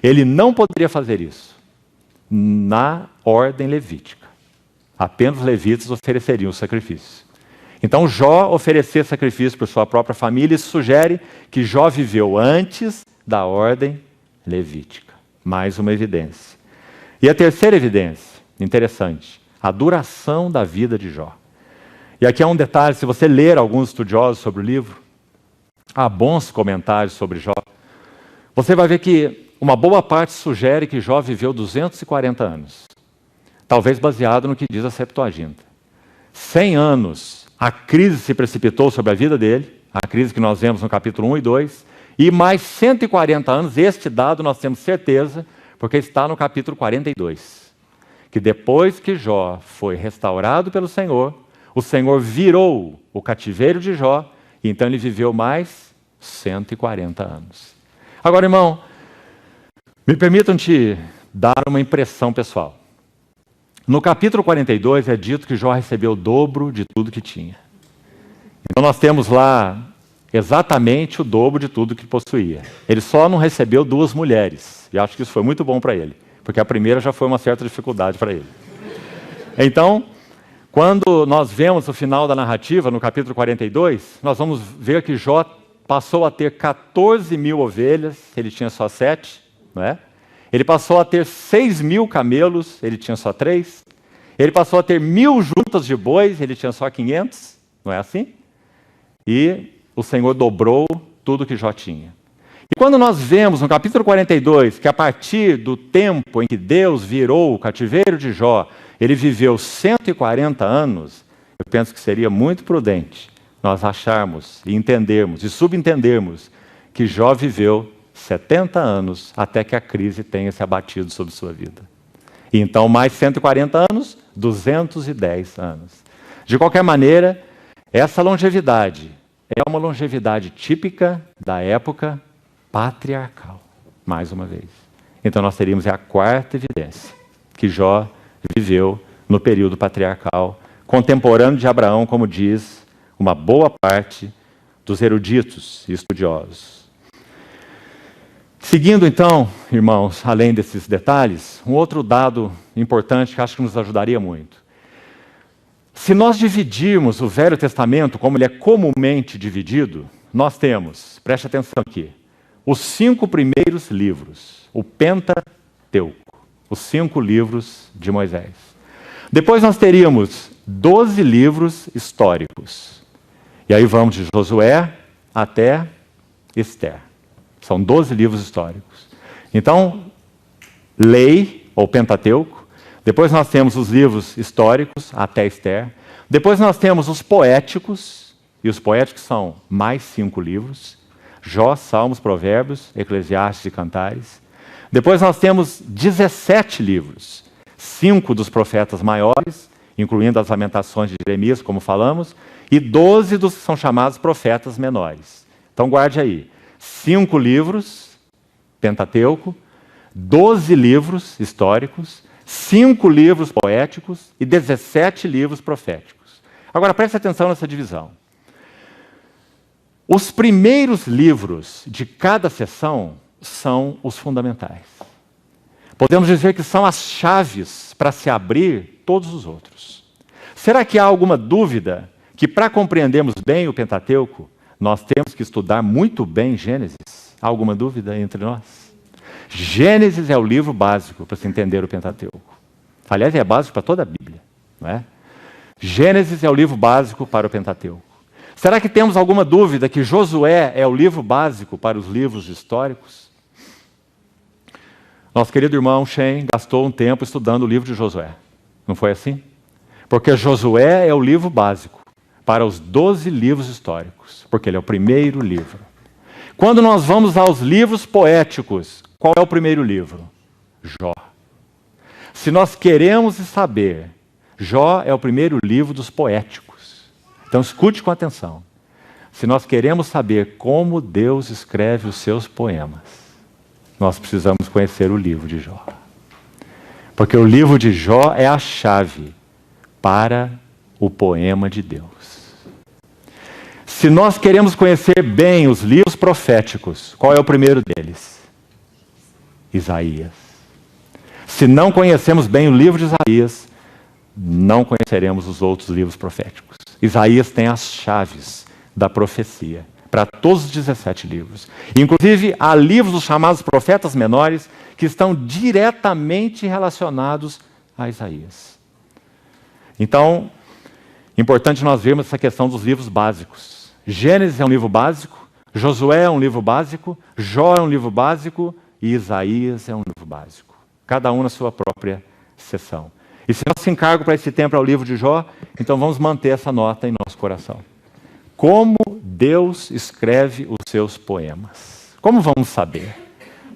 Ele não poderia fazer isso na ordem levítica. Apenas os levitas ofereceriam os sacrifícios. Então Jó oferecia sacrifício por sua própria família. Isso sugere que Jó viveu antes da ordem levítica. Mais uma evidência. E a terceira evidência, interessante, a duração da vida de Jó. E aqui há um detalhe, se você ler alguns estudiosos sobre o livro, há bons comentários sobre Jó, você vai ver que uma boa parte sugere que Jó viveu 240 anos. Talvez baseado no que diz a Septuaginta. 100 anos, a crise se precipitou sobre a vida dele, a crise que nós vemos no capítulo 1 e 2, e mais 140 anos, este dado nós temos certeza, porque está no capítulo 42. Que depois que Jó foi restaurado pelo Senhor, o Senhor virou o cativeiro de Jó, e então ele viveu mais 140 anos. Agora, irmão, me permitam te dar uma impressão pessoal. No capítulo 42 é dito que Jó recebeu o dobro de tudo que tinha. Então nós temos lá exatamente o dobro de tudo que possuía. Ele só não recebeu 2 mulheres. E acho que isso foi muito bom para ele, porque a primeira já foi uma certa dificuldade para ele. Então, quando nós vemos o final da narrativa, no capítulo 42, nós vamos ver que Jó passou a ter 14.000 ovelhas, ele tinha só 7, não é? Ele passou a ter 6.000 camelos, ele tinha só 3. Ele passou a ter 1.000 juntas de bois, ele tinha só 500, não é assim? E o Senhor dobrou tudo que Jó tinha. E quando nós vemos no capítulo 42 que a partir do tempo em que Deus virou o cativeiro de Jó, ele viveu 140 anos, eu penso que seria muito prudente nós acharmos e entendermos e subentendermos que Jó viveu 70 anos até que a crise tenha se abatido sobre sua vida. E então mais 140 anos, 210 anos. De qualquer maneira, essa longevidade é uma longevidade típica da época patriarcal, mais uma vez. Então nós teríamos a quarta evidência, que Jó viveu no período patriarcal, contemporâneo de Abraão, como diz uma boa parte dos eruditos e estudiosos. Seguindo então, irmãos, além desses detalhes, um outro dado importante que acho que nos ajudaria muito. Se nós dividirmos o Velho Testamento como ele é comumente dividido, nós temos, preste atenção aqui, os 5 primeiros livros, o Pentateuco, os 5 livros de Moisés. Depois nós teríamos 12 livros históricos. E aí vamos de Josué até Ester. São 12 livros históricos. Então, lei, ou Pentateuco. Depois nós temos os livros históricos, até Ester. Depois nós temos os poéticos, e os poéticos são mais 5 livros. Jó, Salmos, Provérbios, Eclesiastes e Cantares. Depois nós temos 17 livros. 5 dos profetas maiores, incluindo as Lamentações de Jeremias, como falamos, e 12 dos que são chamados profetas menores. Então guarde aí. 5 livros, Pentateuco, 12 livros históricos, 5 livros poéticos e 17 livros proféticos. Agora preste atenção nessa divisão. Os primeiros livros de cada seção são os fundamentais. Podemos dizer que são as chaves para se abrir todos os outros. Será que há alguma dúvida que para compreendermos bem o Pentateuco, nós temos que estudar muito bem Gênesis? Há alguma dúvida entre nós? Gênesis é o livro básico para se entender o Pentateuco. Aliás, é básico para toda a Bíblia, não é? Gênesis é o livro básico para o Pentateuco. Será que temos alguma dúvida que Josué é o livro básico para os livros históricos? Nosso querido irmão Shen gastou um tempo estudando o livro de Josué. Não foi assim? Porque Josué é o livro básico para os 12 livros históricos, porque ele é o primeiro livro. Quando nós vamos aos livros poéticos, qual é o primeiro livro? Jó. Se nós queremos saber, Jó é o primeiro livro dos poéticos. Então escute com atenção. Se nós queremos saber como Deus escreve os seus poemas, nós precisamos conhecer o livro de Jó. Porque o livro de Jó é a chave para o poema de Deus. Se nós queremos conhecer bem os livros proféticos, qual é o primeiro deles? Isaías. Se não conhecemos bem o livro de Isaías, não conheceremos os outros livros proféticos. Isaías tem as chaves da profecia para todos os 17 livros. Inclusive, há livros dos chamados profetas menores que estão diretamente relacionados a Isaías. Então, importante nós vermos essa questão dos livros básicos. Gênesis é um livro básico, Josué é um livro básico, Jó é um livro básico e Isaías é um livro básico. Cada um na sua própria seção. E se nosso encargo para esse tempo é o livro de Jó, então vamos manter essa nota em nosso coração. Como Deus escreve os seus poemas? Como vamos saber?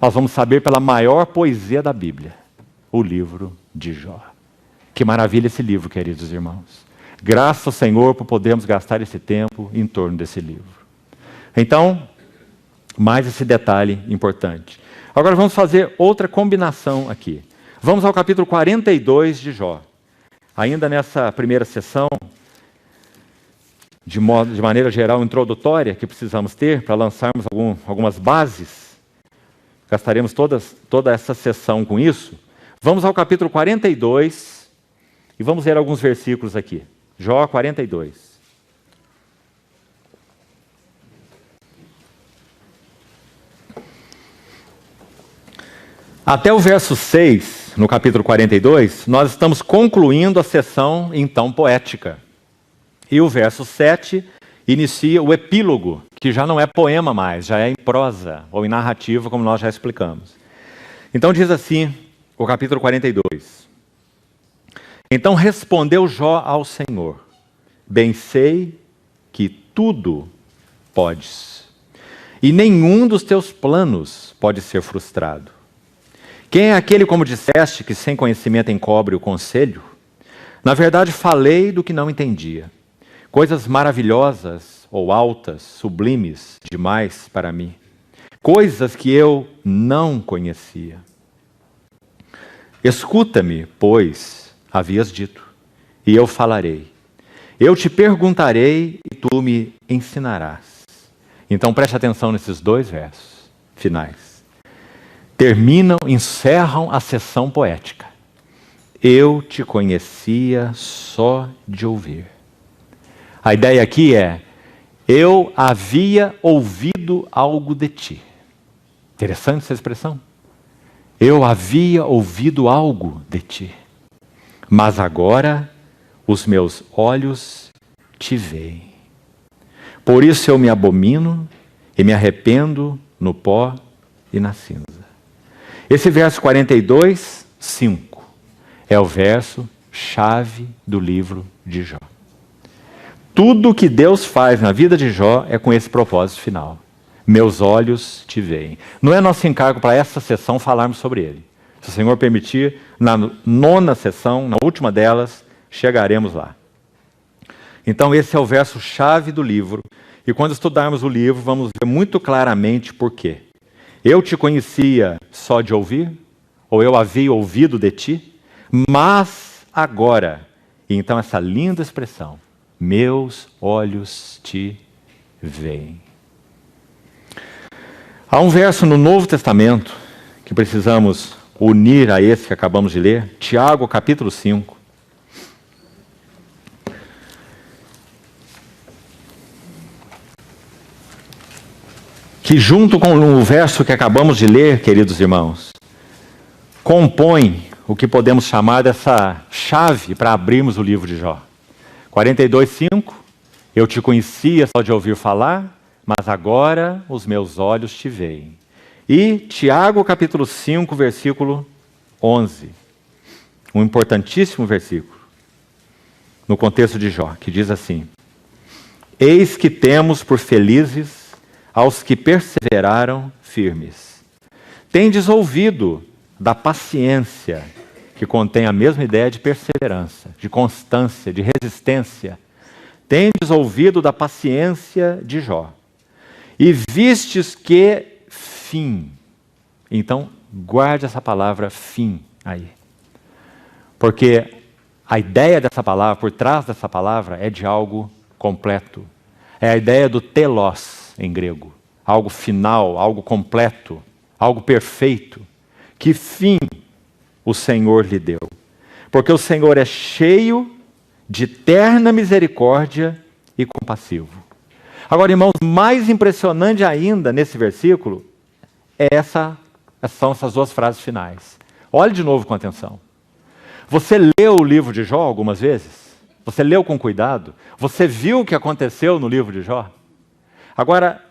Nós vamos saber pela maior poesia da Bíblia, o livro de Jó. Que maravilha esse livro, queridos irmãos. Graças ao Senhor por podermos gastar esse tempo em torno desse livro. Então, mais esse detalhe importante. Agora vamos fazer outra combinação aqui. Vamos ao capítulo 42 de Jó. Ainda nessa primeira sessão, de maneira geral introdutória, que precisamos ter para lançarmos algumas bases, gastaremos toda essa sessão com isso. Vamos ao capítulo 42 e vamos ler alguns versículos aqui. Jó 42. Até o verso 6, no capítulo 42, nós estamos concluindo a sessão, então, poética. E o verso 7 inicia o epílogo, que já não é poema mais, já é em prosa, ou em narrativa, como nós já explicamos. Então diz assim, o capítulo 42. Então respondeu Jó ao Senhor, bem sei que tudo podes, e nenhum dos teus planos pode ser frustrado. Quem é aquele, como disseste, que sem conhecimento encobre o conselho? Na verdade, falei do que não entendia. Coisas maravilhosas ou altas, sublimes demais para mim. Coisas que eu não conhecia. Escuta-me, pois, havias dito, e eu falarei. Eu te perguntarei e tu me ensinarás. Então preste atenção nesses dois versos finais. Encerram a sessão poética. Eu te conhecia só de ouvir. A ideia aqui é, eu havia ouvido algo de ti. Interessante essa expressão. Eu havia ouvido algo de ti. Mas agora os meus olhos te veem. Por isso eu me abomino e me arrependo no pó e na cinza. Esse verso 42, 5, é o verso chave do livro de Jó. Tudo que Deus faz na vida de Jó é com esse propósito final. Meus olhos te veem. Não é nosso encargo para essa sessão falarmos sobre ele. Se o Senhor permitir, na 9ª sessão, na última delas, chegaremos lá. Então esse é o verso chave do livro. E quando estudarmos o livro, vamos ver muito claramente por quê. Eu te conhecia só de ouvir, ou eu havia ouvido de ti, mas agora, e então essa linda expressão, meus olhos te veem. Há um verso no Novo Testamento que precisamos unir a esse que acabamos de ler, Tiago, capítulo 5. Que junto com o verso que acabamos de ler, queridos irmãos, compõe o que podemos chamar dessa chave para abrirmos o livro de Jó. 42:5, eu te conhecia só de ouvir falar, mas agora os meus olhos te veem. E Tiago capítulo 5, versículo 11, um importantíssimo versículo, no contexto de Jó, que diz assim: eis que temos por felizes aos que perseveraram firmes. Tendes ouvido da paciência, que contém a mesma ideia de perseverança, de constância, de resistência. Tendes ouvido da paciência de Jó. E vistes que fim. Então, guarde essa palavra fim aí. Porque a ideia dessa palavra, por trás dessa palavra, é de algo completo. É a ideia do telos em grego. Algo final, algo completo, algo perfeito. Que fim o Senhor lhe deu? Porque o Senhor é cheio de terna misericórdia e compassivo. Agora, irmãos, mais impressionante ainda nesse versículo são essas duas frases finais. Olhe de novo com atenção. Você leu o livro de Jó algumas vezes? Você leu com cuidado? Você viu o que aconteceu no livro de Jó? Agora,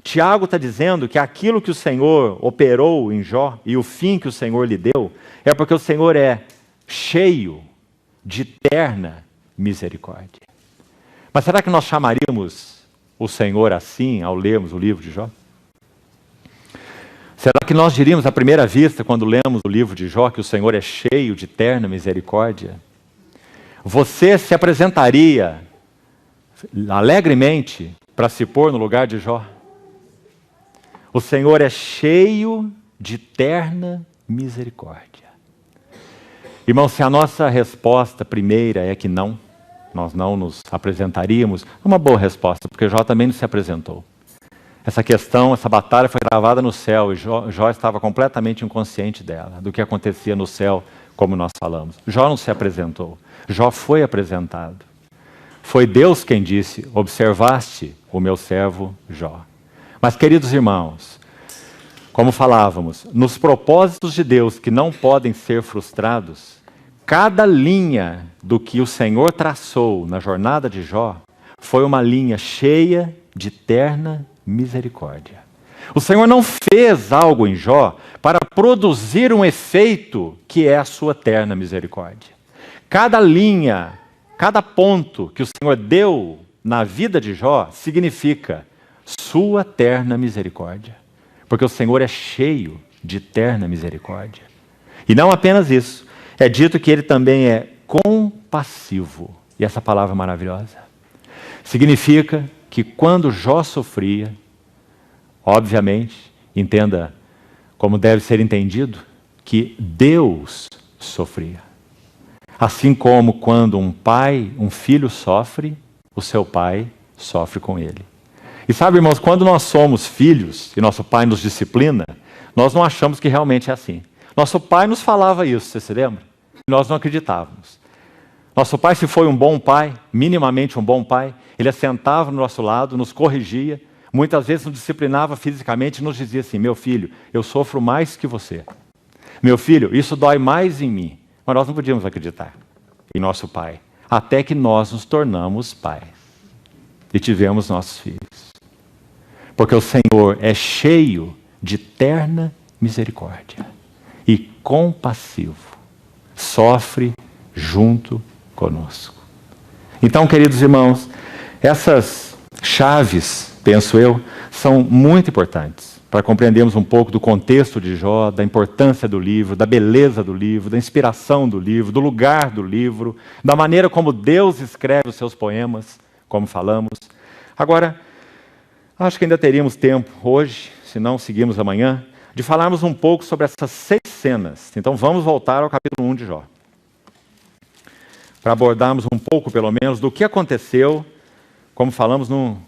Tiago está dizendo que aquilo que o Senhor operou em Jó e o fim que o Senhor lhe deu é porque o Senhor é cheio de terna misericórdia. Mas será que nós chamaríamos o Senhor assim ao lermos o livro de Jó? Será que nós diríamos à primeira vista, quando lemos o livro de Jó, que o Senhor é cheio de terna misericórdia? Você se apresentaria alegremente para se pôr no lugar de Jó? O Senhor é cheio de terna misericórdia. Irmão, se a nossa resposta primeira é que não, nós não nos apresentaríamos, é uma boa resposta, porque Jó também não se apresentou. Essa questão, essa batalha foi travada no céu e Jó estava completamente inconsciente dela, do que acontecia no céu, como nós falamos. Jó não se apresentou, Jó foi apresentado. Foi Deus quem disse: observaste o meu servo Jó. Mas, queridos irmãos, como falávamos, nos propósitos de Deus que não podem ser frustrados, cada linha do que o Senhor traçou na jornada de Jó foi uma linha cheia de terna misericórdia. O Senhor não fez algo em Jó para produzir um efeito que é a sua terna misericórdia. Cada linha, cada ponto que o Senhor deu na vida de Jó significa sua terna misericórdia. Porque o Senhor é cheio de terna misericórdia. E não apenas isso, é dito que ele também é compassivo. E essa palavra é maravilhosa. Significa que quando Jó sofria, obviamente, entenda como deve ser entendido, que Deus sofria. Assim como quando um filho sofre, o seu pai sofre com ele. E sabe, irmãos, quando nós somos filhos e nosso pai nos disciplina, nós não achamos que realmente é assim. Nosso pai nos falava isso, você se lembra? Nós não acreditávamos. Nosso pai, se foi um bom pai, minimamente um bom pai, ele assentava no nosso lado, nos corrigia, muitas vezes nos disciplinava fisicamente e nos dizia assim: meu filho, eu sofro mais que você. Meu filho, isso dói mais em mim. Mas nós não podíamos acreditar em nosso pai, até que nós nos tornamos pais e tivemos nossos filhos. Porque o Senhor é cheio de terna misericórdia e compassivo. Sofre junto conosco. Então, queridos irmãos, essas chaves, penso eu, são muito importantes para compreendermos um pouco do contexto de Jó, da importância do livro, da beleza do livro, da inspiração do livro, do lugar do livro, da maneira como Deus escreve os seus poemas, como falamos. Agora, acho que ainda teríamos tempo hoje, se não seguimos amanhã, de falarmos um pouco sobre essas 6 cenas. Então vamos voltar ao capítulo 1 de Jó. Para abordarmos um pouco, pelo menos, do que aconteceu. Como falamos, não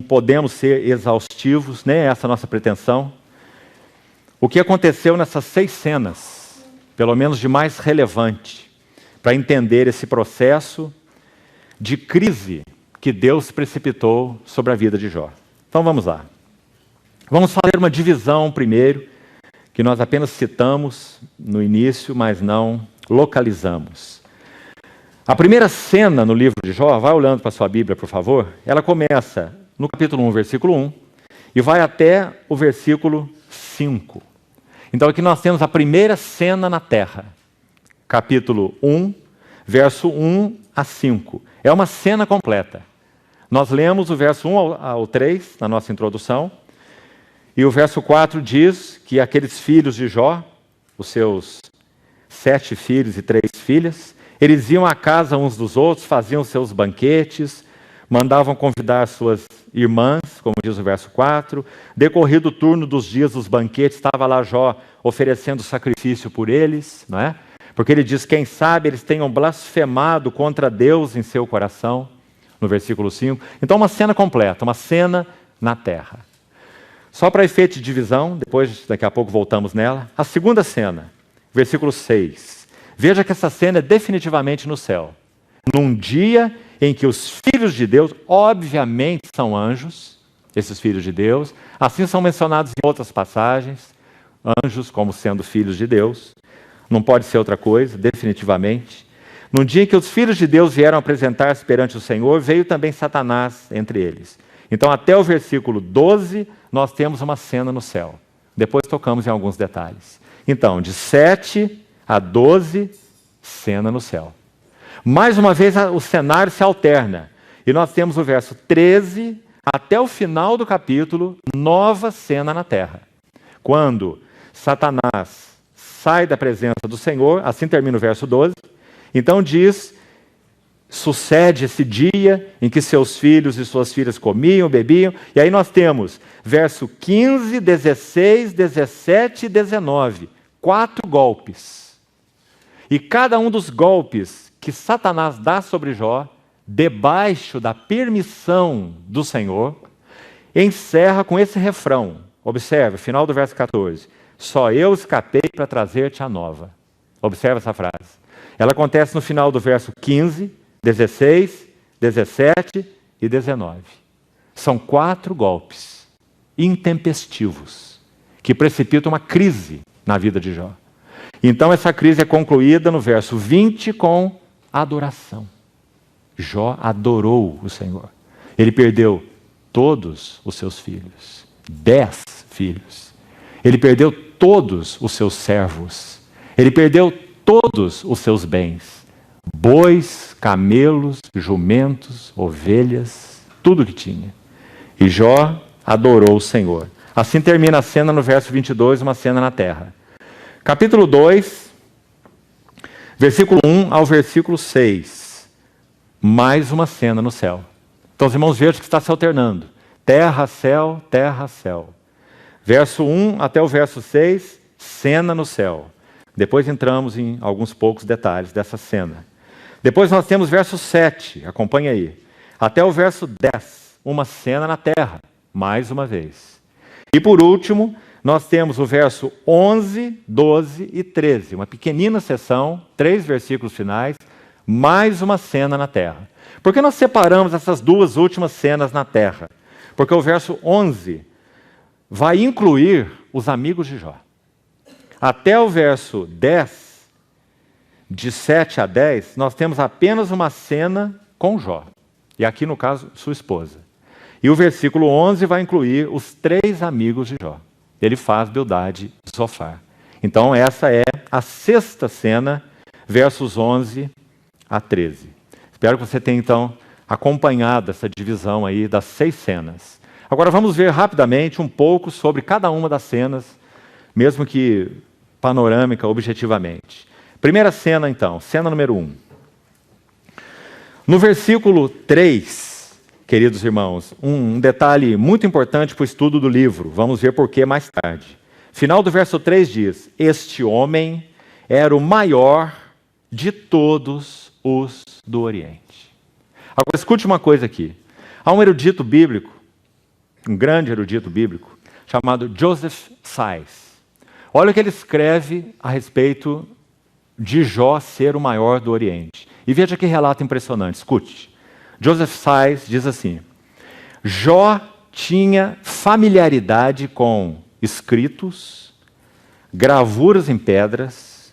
podemos ser exaustivos, nem é essa a nossa pretensão. O que aconteceu nessas 6 cenas, pelo menos de mais relevante, para entender esse processo de crise que Deus precipitou sobre a vida de Jó. Então vamos lá. Vamos fazer uma divisão primeiro, que nós apenas citamos no início, mas não localizamos. A primeira cena no livro de Jó, vai olhando para a sua Bíblia, por favor, ela começa no capítulo 1, versículo 1, e vai até o versículo 5. Então aqui nós temos a primeira cena na terra, capítulo 1, verso 1 a 5. É uma cena completa. Nós lemos o verso 1 ao 3 na nossa introdução, e o verso 4 diz que aqueles filhos de Jó, os seus 7 filhos e 3 filhas, eles iam à casa uns dos outros, faziam seus banquetes, mandavam convidar suas irmãs, como diz o verso 4. Decorrido o turno dos dias dos banquetes, estava lá Jó oferecendo sacrifício por eles, não é? Porque ele diz, quem sabe eles tenham blasfemado contra Deus em seu coração, no versículo 5. Então uma cena completa, uma cena na terra. Só para efeito de divisão, depois daqui a pouco voltamos nela, a segunda cena, versículo 6. Veja que essa cena é definitivamente no céu. Num dia em que os filhos de Deus, obviamente são anjos, esses filhos de Deus, assim são mencionados em outras passagens, anjos como sendo filhos de Deus, não pode ser outra coisa, definitivamente. No dia em que os filhos de Deus vieram apresentar-se perante o Senhor, veio também Satanás entre eles. Então, até o versículo 12, nós temos uma cena no céu. Depois tocamos em alguns detalhes. Então, de 7 a 12, cena no céu. Mais uma vez, o cenário se alterna. E nós temos o verso 13, até o final do capítulo, nova cena na terra. Quando Satanás sai da presença do Senhor, assim termina o verso 12, então diz, sucede esse dia em que seus filhos e suas filhas comiam, bebiam, e aí nós temos verso 15, 16, 17 e 19, 4 golpes. E cada um dos golpes que Satanás dá sobre Jó, debaixo da permissão do Senhor, encerra com esse refrão. Observe, final do verso 14. Só eu escapei para trazer-te a nova. Observe essa frase. Ela acontece no final do verso 15, 16, 17 e 19. São 4 golpes intempestivos que precipitam uma crise na vida de Jó. Então essa crise é concluída no verso 20 com adoração. Jó adorou o Senhor. Ele perdeu todos os seus filhos, 10 filhos. Ele perdeu todos os seus servos. Ele perdeu todos os seus bens. Bois, camelos, jumentos, ovelhas, tudo que tinha. E Jó adorou o Senhor. Assim termina a cena no verso 22, uma cena na terra. Capítulo 2, versículo 1 ao versículo 6. Mais uma cena no céu. Então os irmãos vejam que está se alternando. Terra, céu, terra, céu. Verso 1 até o verso 6, cena no céu. Depois entramos em alguns poucos detalhes dessa cena. Depois nós temos verso 7, acompanha aí. Até o verso 10, uma cena na terra, mais uma vez. E por último, nós temos o verso 11, 12 e 13, uma pequenina seção, 3 versículos finais, mais uma cena na terra. Por que nós separamos essas duas últimas cenas na terra? Porque o verso 11 vai incluir os amigos de Jó. Até o verso 10, de 7 a 10, nós temos apenas uma cena com Jó. E aqui, no caso, sua esposa. E o versículo 11 vai incluir os 3 amigos de Jó. Ele faz Bildade e Zofar. Então, essa é a 6ª cena, versos 11 a 13. Espero que você tenha, então, acompanhado essa divisão aí das 6 cenas. Agora, vamos ver rapidamente um pouco sobre cada uma das cenas, mesmo que panorâmica, objetivamente. Primeira cena, então, cena número 1. No versículo 3, queridos irmãos, um detalhe muito importante para o estudo do livro. Vamos ver por que mais tarde. Final do verso 3 diz, este homem era o maior de todos os do Oriente. Agora, escute uma coisa aqui. Há um erudito bíblico, um grande erudito bíblico, chamado Joseph Sais. Olha o que ele escreve a respeito de Jó ser o maior do Oriente. E veja que relato impressionante, escute. Joseph Sais diz assim, Jó tinha familiaridade com escritos, gravuras em pedras,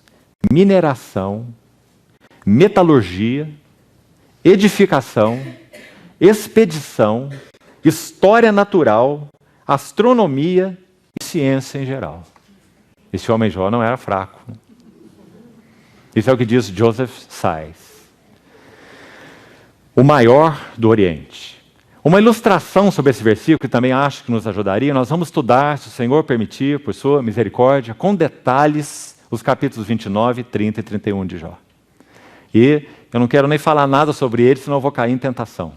mineração, metalurgia, edificação, expedição, história natural, astronomia e ciência em geral. Esse homem Jó não era fraco. Isso é o que diz Joseph Sais. O maior do Oriente. Uma ilustração sobre esse versículo, que também acho que nos ajudaria, nós vamos estudar, se o Senhor permitir, por sua misericórdia, com detalhes, os capítulos 29, 30 e 31 de Jó. E eu não quero nem falar nada sobre eles, senão eu vou cair em tentação.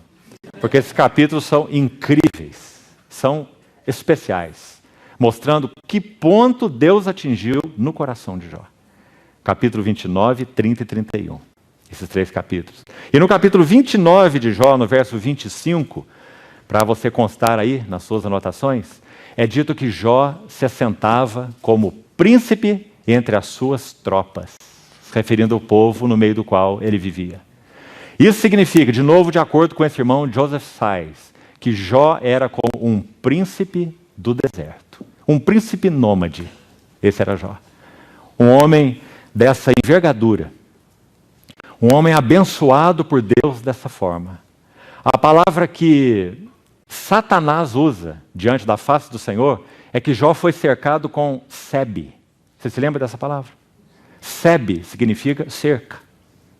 Porque esses capítulos são incríveis, são especiais, mostrando que ponto Deus atingiu no coração de Jó. Capítulo 29, 30 e 31. Esses 3 capítulos. E no capítulo 29 de Jó, no verso 25, para você constar aí nas suas anotações, é dito que Jó se assentava como príncipe entre as suas tropas, se referindo ao povo no meio do qual ele vivia. Isso significa, de novo, de acordo com esse irmão Joseph Sais, que Jó era como um príncipe do deserto, um príncipe nômade. Esse era Jó. Um homem dessa envergadura, um homem abençoado por Deus dessa forma. A palavra que Satanás usa diante da face do Senhor é que Jó foi cercado com sebe. Você se lembra dessa palavra? Sebe significa cerca,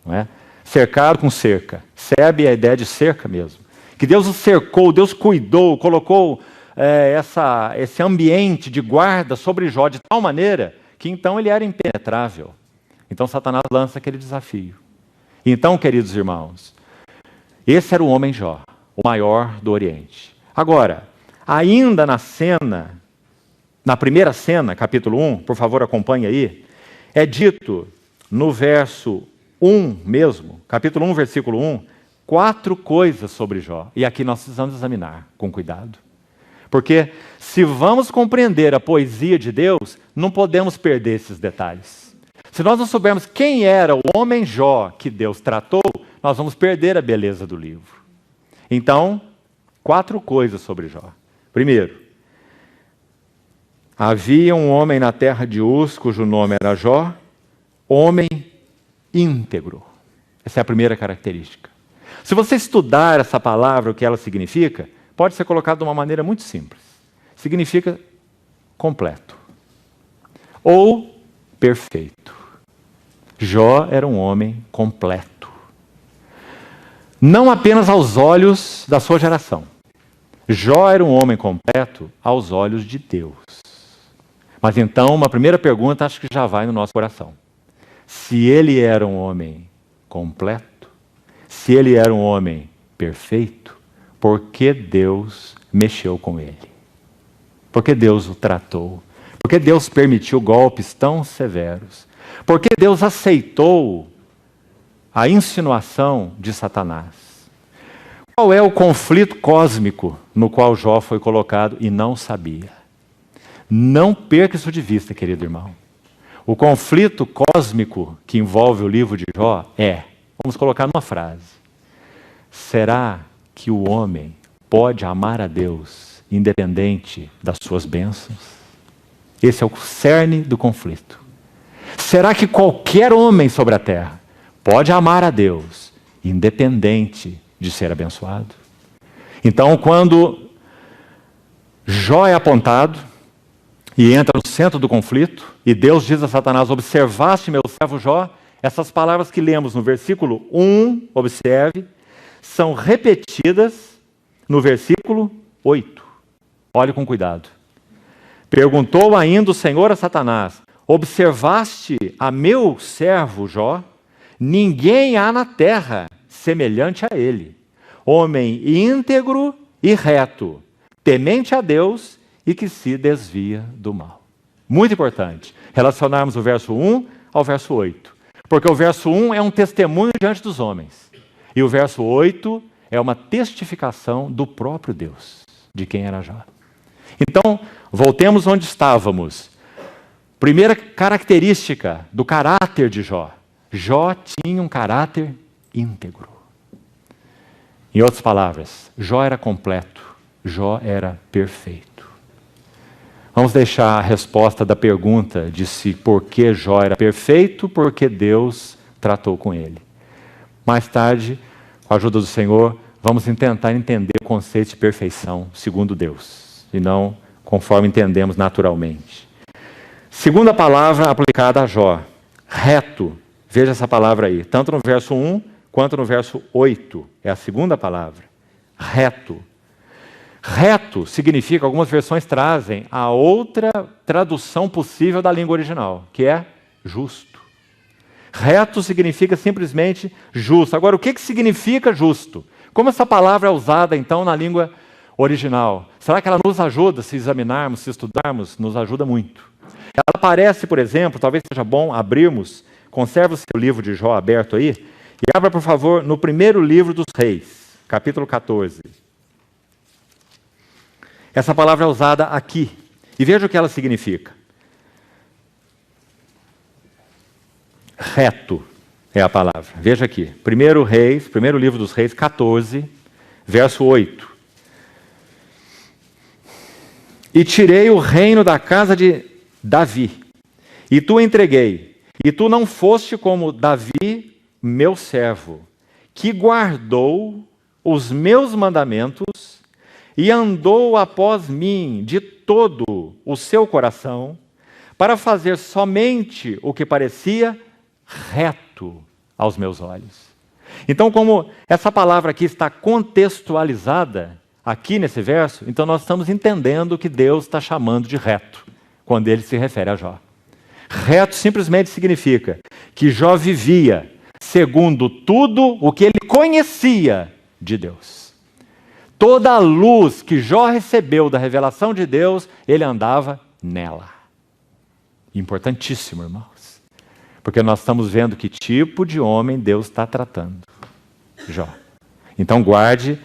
não é? Cercado com cerca. Sebe é a ideia de cerca mesmo. Que Deus o cercou, Deus cuidou, colocou esse ambiente de guarda sobre Jó de tal maneira que então ele era impenetrável. Então Satanás lança aquele desafio. Então, queridos irmãos, esse era o homem Jó, o maior do Oriente. Agora, ainda na cena, na primeira cena, capítulo 1, por favor acompanhe aí, é dito no verso 1 mesmo, capítulo 1, versículo 1, 4 coisas sobre Jó. E aqui nós precisamos examinar com cuidado. Porque se vamos compreender a poesia de Deus, não podemos perder esses detalhes. Se nós não soubermos quem era o homem Jó que Deus tratou, nós vamos perder a beleza do livro. Então, 4 coisas sobre Jó. Primeiro, havia um homem na terra de Uz, cujo nome era Jó, homem íntegro. Essa é a primeira característica. Se você estudar essa palavra, o que ela significa, pode ser colocado de uma maneira muito simples. Significa completo. Ou perfeito. Jó era um homem completo. Não apenas aos olhos da sua geração. Jó era um homem completo aos olhos de Deus. Mas então, uma primeira pergunta acho que já vai no nosso coração. Se ele era um homem completo, se ele era um homem perfeito, por que Deus mexeu com ele? Por que Deus o tratou? Por que Deus permitiu golpes tão severos? Por que Deus aceitou a insinuação de Satanás? Qual é o conflito cósmico no qual Jó foi colocado e não sabia? Não perca isso de vista, querido irmão. O conflito cósmico que envolve o livro de Jó vamos colocar numa frase: será que o homem pode amar a Deus independente das suas bênçãos? Esse é o cerne do conflito. Será que qualquer homem sobre a terra pode amar a Deus independente de ser abençoado? Então, quando Jó é apontado e entra no centro do conflito, e Deus diz a Satanás: observaste meu servo Jó, essas palavras que lemos no versículo 1, observe, são repetidas no versículo 8. Olhe com cuidado. Perguntou ainda o Senhor a Satanás: observaste a meu servo Jó? Ninguém há na terra semelhante a ele, homem íntegro e reto, temente a Deus e que se desvia do mal. Muito importante relacionarmos o verso 1 ao verso 8, porque o verso 1 é um testemunho diante dos homens, e o verso 8 é uma testificação do próprio Deus, de quem era Jó. Então, voltemos onde estávamos. Primeira característica do caráter de Jó. Jó tinha um caráter íntegro. Em outras palavras, Jó era completo, Jó era perfeito. Vamos deixar a resposta da pergunta de se por que Jó era perfeito, porque Deus tratou com ele. Mais tarde, com a ajuda do Senhor, vamos tentar entender o conceito de perfeição segundo Deus, e não conforme entendemos naturalmente. Segunda palavra aplicada a Jó, reto. Veja essa palavra aí, tanto no verso 1 quanto no verso 8. É a segunda palavra, reto. Reto significa, algumas versões trazem a outra tradução possível da língua original, que é justo. Reto significa simplesmente justo. Agora, o que significa justo? Como essa palavra é usada, então, na língua original? Será que ela nos ajuda, se examinarmos, se estudarmos? Nos ajuda muito. Ela aparece, por exemplo, talvez seja bom abrirmos conserve o seu livro de Jó aberto aí e abra, por favor, no primeiro livro dos Reis, capítulo 14. Essa palavra é usada aqui. E veja o que ela significa. Reto é a palavra. Veja aqui. Primeiro livro dos Reis, 14, verso 8. E tirei o reino da casa de Davi, e tu entreguei, e tu não foste como Davi, meu servo, que guardou os meus mandamentos e andou após mim de todo o seu coração, para fazer somente o que parecia reto aos meus olhos. Então, como essa palavra aqui está contextualizada aqui nesse verso, então nós estamos entendendo o que Deus está chamando de reto, quando ele se refere a Jó. Reto simplesmente significa que Jó vivia segundo tudo o que ele conhecia de Deus. Toda a luz que Jó recebeu da revelação de Deus, ele andava nela. Importantíssimo, irmãos. Porque nós estamos vendo que tipo de homem Deus está tratando. Jó. Então guarde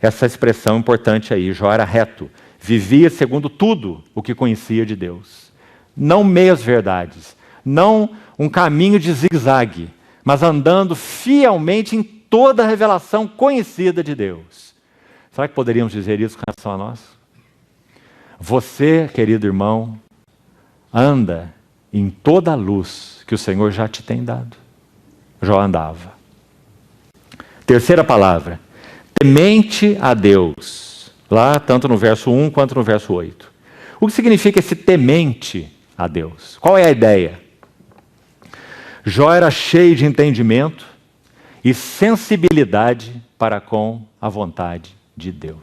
essa expressão importante aí. Jó era reto. Vivia segundo tudo o que conhecia de Deus. Não meias verdades. Não um caminho de zigue-zague. Mas andando fielmente em toda a revelação conhecida de Deus. Será que poderíamos dizer isso com relação a nós? Você, querido irmão, anda em toda a luz que o Senhor já te tem dado. Jó andava. Terceira palavra. Temente a Deus. Lá, tanto no verso 1 quanto no verso 8. O que significa esse temente a Deus? Qual é a ideia? Jó era cheio de entendimento e sensibilidade para com a vontade de Deus.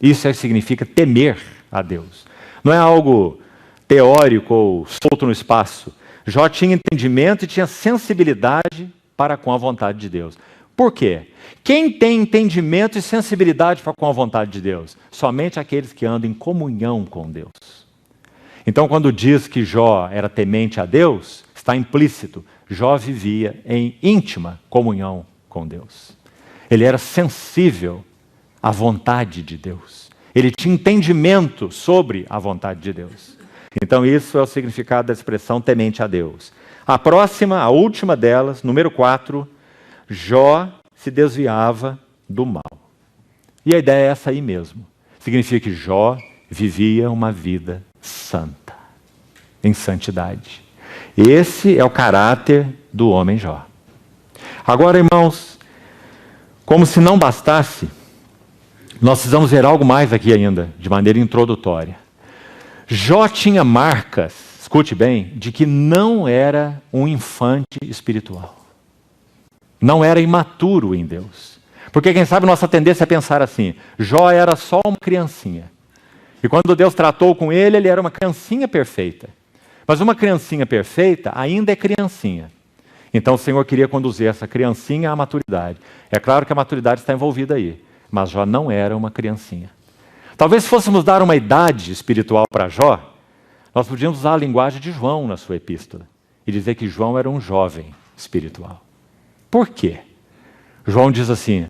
Isso é que significa temer a Deus. Não é algo teórico ou solto no espaço. Jó tinha entendimento e tinha sensibilidade para com a vontade de Deus. Por quê? Quem tem entendimento e sensibilidade para com a vontade de Deus? Somente aqueles que andam em comunhão com Deus. Então, quando diz que Jó era temente a Deus, está implícito. Jó vivia em íntima comunhão com Deus. Ele era sensível à vontade de Deus. Ele tinha entendimento sobre a vontade de Deus. Então, isso é o significado da expressão temente a Deus. A próxima, a última delas, número 4, Jó se desviava do mal. E a ideia é essa aí mesmo. Significa que Jó vivia uma vida santa, em santidade. Esse é o caráter do homem Jó. Agora, irmãos, como se não bastasse, nós precisamos ver algo mais aqui ainda, de maneira introdutória. Jó tinha marcas, escute bem, de que não era um infante espiritual. Não era imaturo em Deus. Porque quem sabe nossa tendência é pensar assim, Jó era só uma criancinha. E quando Deus tratou com ele, ele era uma criancinha perfeita. Mas uma criancinha perfeita ainda é criancinha. Então o Senhor queria conduzir essa criancinha à maturidade. É claro que a maturidade está envolvida aí, mas Jó não era uma criancinha. Talvez se fôssemos dar uma idade espiritual para Jó, nós podíamos usar a linguagem de João na sua epístola e dizer que João era um jovem espiritual. Por quê? João diz assim,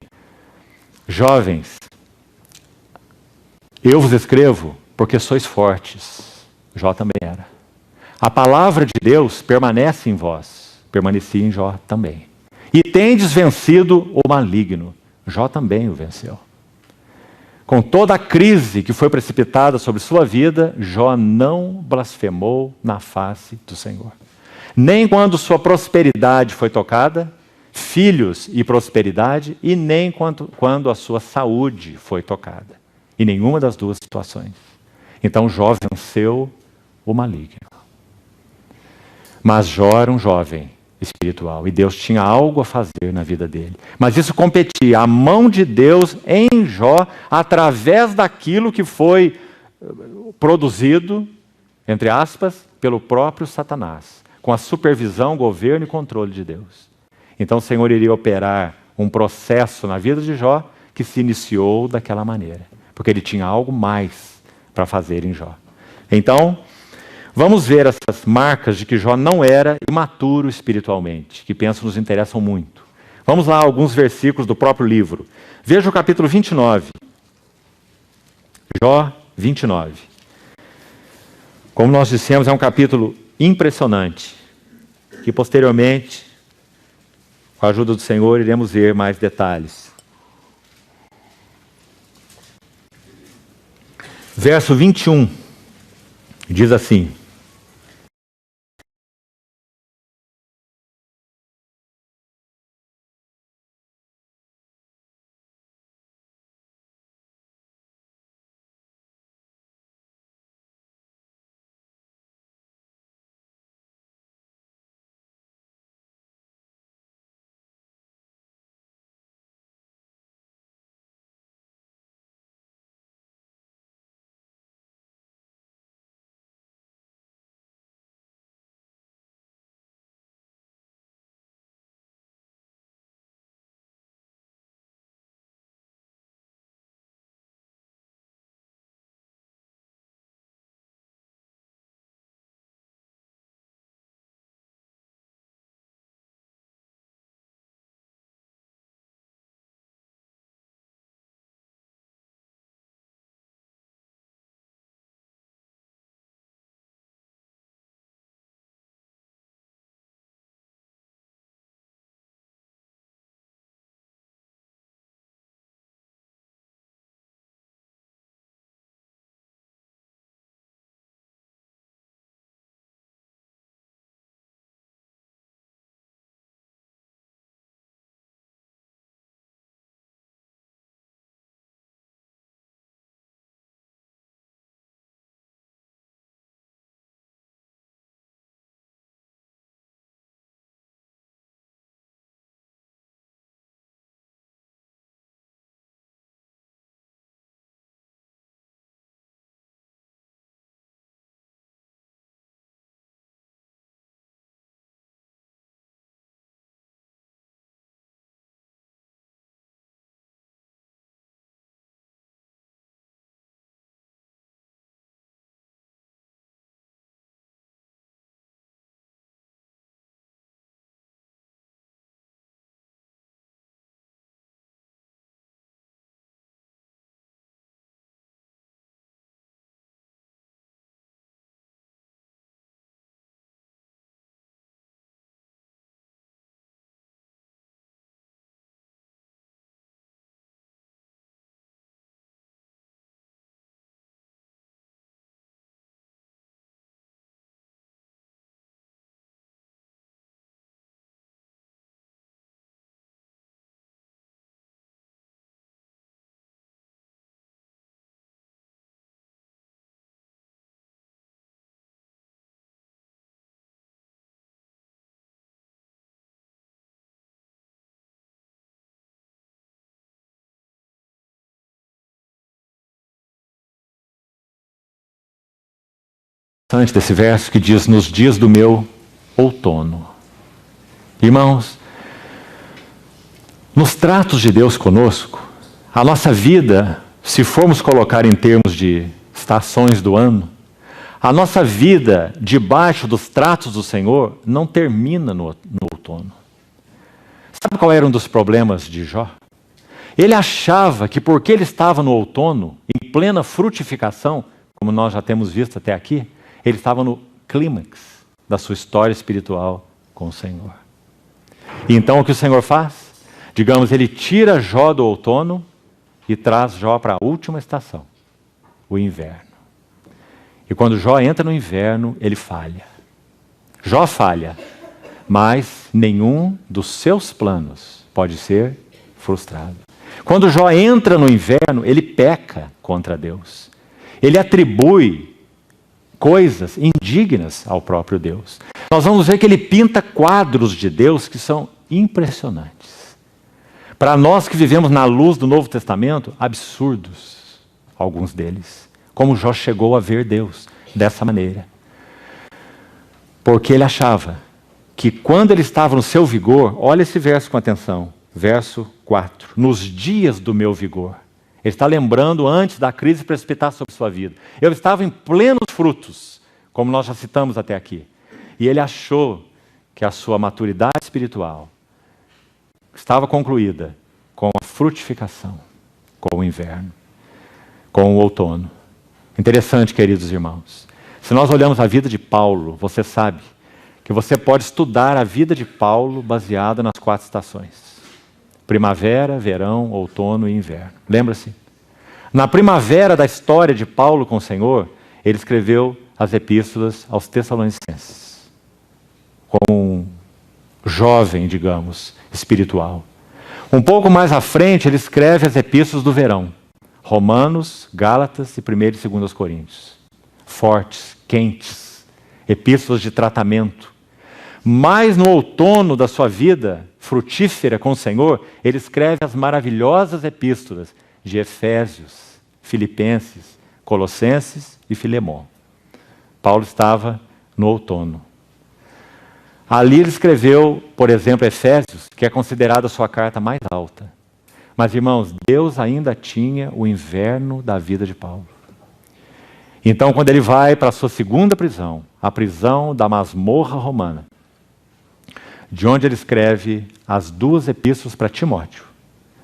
jovens, eu vos escrevo porque sois fortes. Jó também era. A palavra de Deus permanece em vós, permanecia em Jó também. E tendes vencido o maligno. Jó também o venceu. Com toda a crise que foi precipitada sobre sua vida, Jó não blasfemou na face do Senhor. Nem quando sua prosperidade foi tocada, filhos e prosperidade, e nem quando a sua saúde foi tocada. Em nenhuma das duas situações. Então Jó venceu o maligno. Mas Jó era um jovem espiritual e Deus tinha algo a fazer na vida dele. Mas isso competia a mão de Deus em Jó através daquilo que foi produzido, entre aspas, pelo próprio Satanás, com a supervisão, governo e controle de Deus. Então o Senhor iria operar um processo na vida de Jó que se iniciou daquela maneira, porque ele tinha algo mais para fazer em Jó. Então, Vamos ver essas marcas de que Jó não era imaturo espiritualmente, que penso nos interessam muito. Vamos lá, alguns versículos do próprio livro. Veja o capítulo 29. Jó 29. Como nós dissemos, é um capítulo impressionante, que posteriormente, com a ajuda do Senhor, iremos ver mais detalhes. Verso 21 diz assim: desse verso que diz: nos dias do meu outono. Irmãos, nos tratos de Deus conosco, a nossa vida, se formos colocar em termos de estações do ano, a nossa vida debaixo dos tratos do Senhor não termina no outono. Sabe qual era um dos problemas de Jó? Ele achava que porque ele estava no outono, em plena frutificação, como nós já temos visto até aqui, ele estava no clímax da sua história espiritual com o Senhor. E então o que o Senhor faz? Digamos, ele tira Jó do outono e traz Jó para a última estação, o inverno. E quando Jó entra no inverno, ele falha. Jó falha, mas nenhum dos seus planos pode ser frustrado. Quando Jó entra no inverno, ele peca contra Deus. Ele atribui coisas indignas ao próprio Deus. Nós vamos ver que ele pinta quadros de Deus que são impressionantes. Para nós que vivemos na luz do Novo Testamento, absurdos, alguns deles. Como Jó chegou a ver Deus dessa maneira. Porque ele achava que quando ele estava no seu vigor, olha esse verso com atenção, verso 4, nos dias do meu vigor. Ele está lembrando antes da crise precipitar sobre sua vida. Eu estava em plenos frutos, como nós já citamos até aqui. E ele achou que a sua maturidade espiritual estava concluída com a frutificação, com o inverno, com o outono. Interessante, queridos irmãos. Se nós olhamos a vida de Paulo, você sabe que você pode estudar a vida de Paulo baseada nas 4 estações: primavera, verão, outono e inverno. Lembra-se? Na primavera da história de Paulo com o Senhor, ele escreveu as epístolas aos Tessalonicenses, como um jovem, digamos, espiritual. Um pouco mais à frente, ele escreve as epístolas do verão: Romanos, Gálatas e 1 e 2 Coríntios. Fortes, quentes, epístolas de tratamento. Mas no outono da sua vida frutífera com o Senhor, ele escreve as maravilhosas epístolas de Efésios, Filipenses, Colossenses e Filemão. Paulo estava no outono. Ali ele escreveu, por exemplo, Efésios, que é considerada a sua carta mais alta. Mas, irmãos, Deus ainda tinha o inverno da vida de Paulo. Então, quando ele vai para a sua segunda prisão, a prisão da masmorra romana, de onde ele escreve as 2 epístolas para Timóteo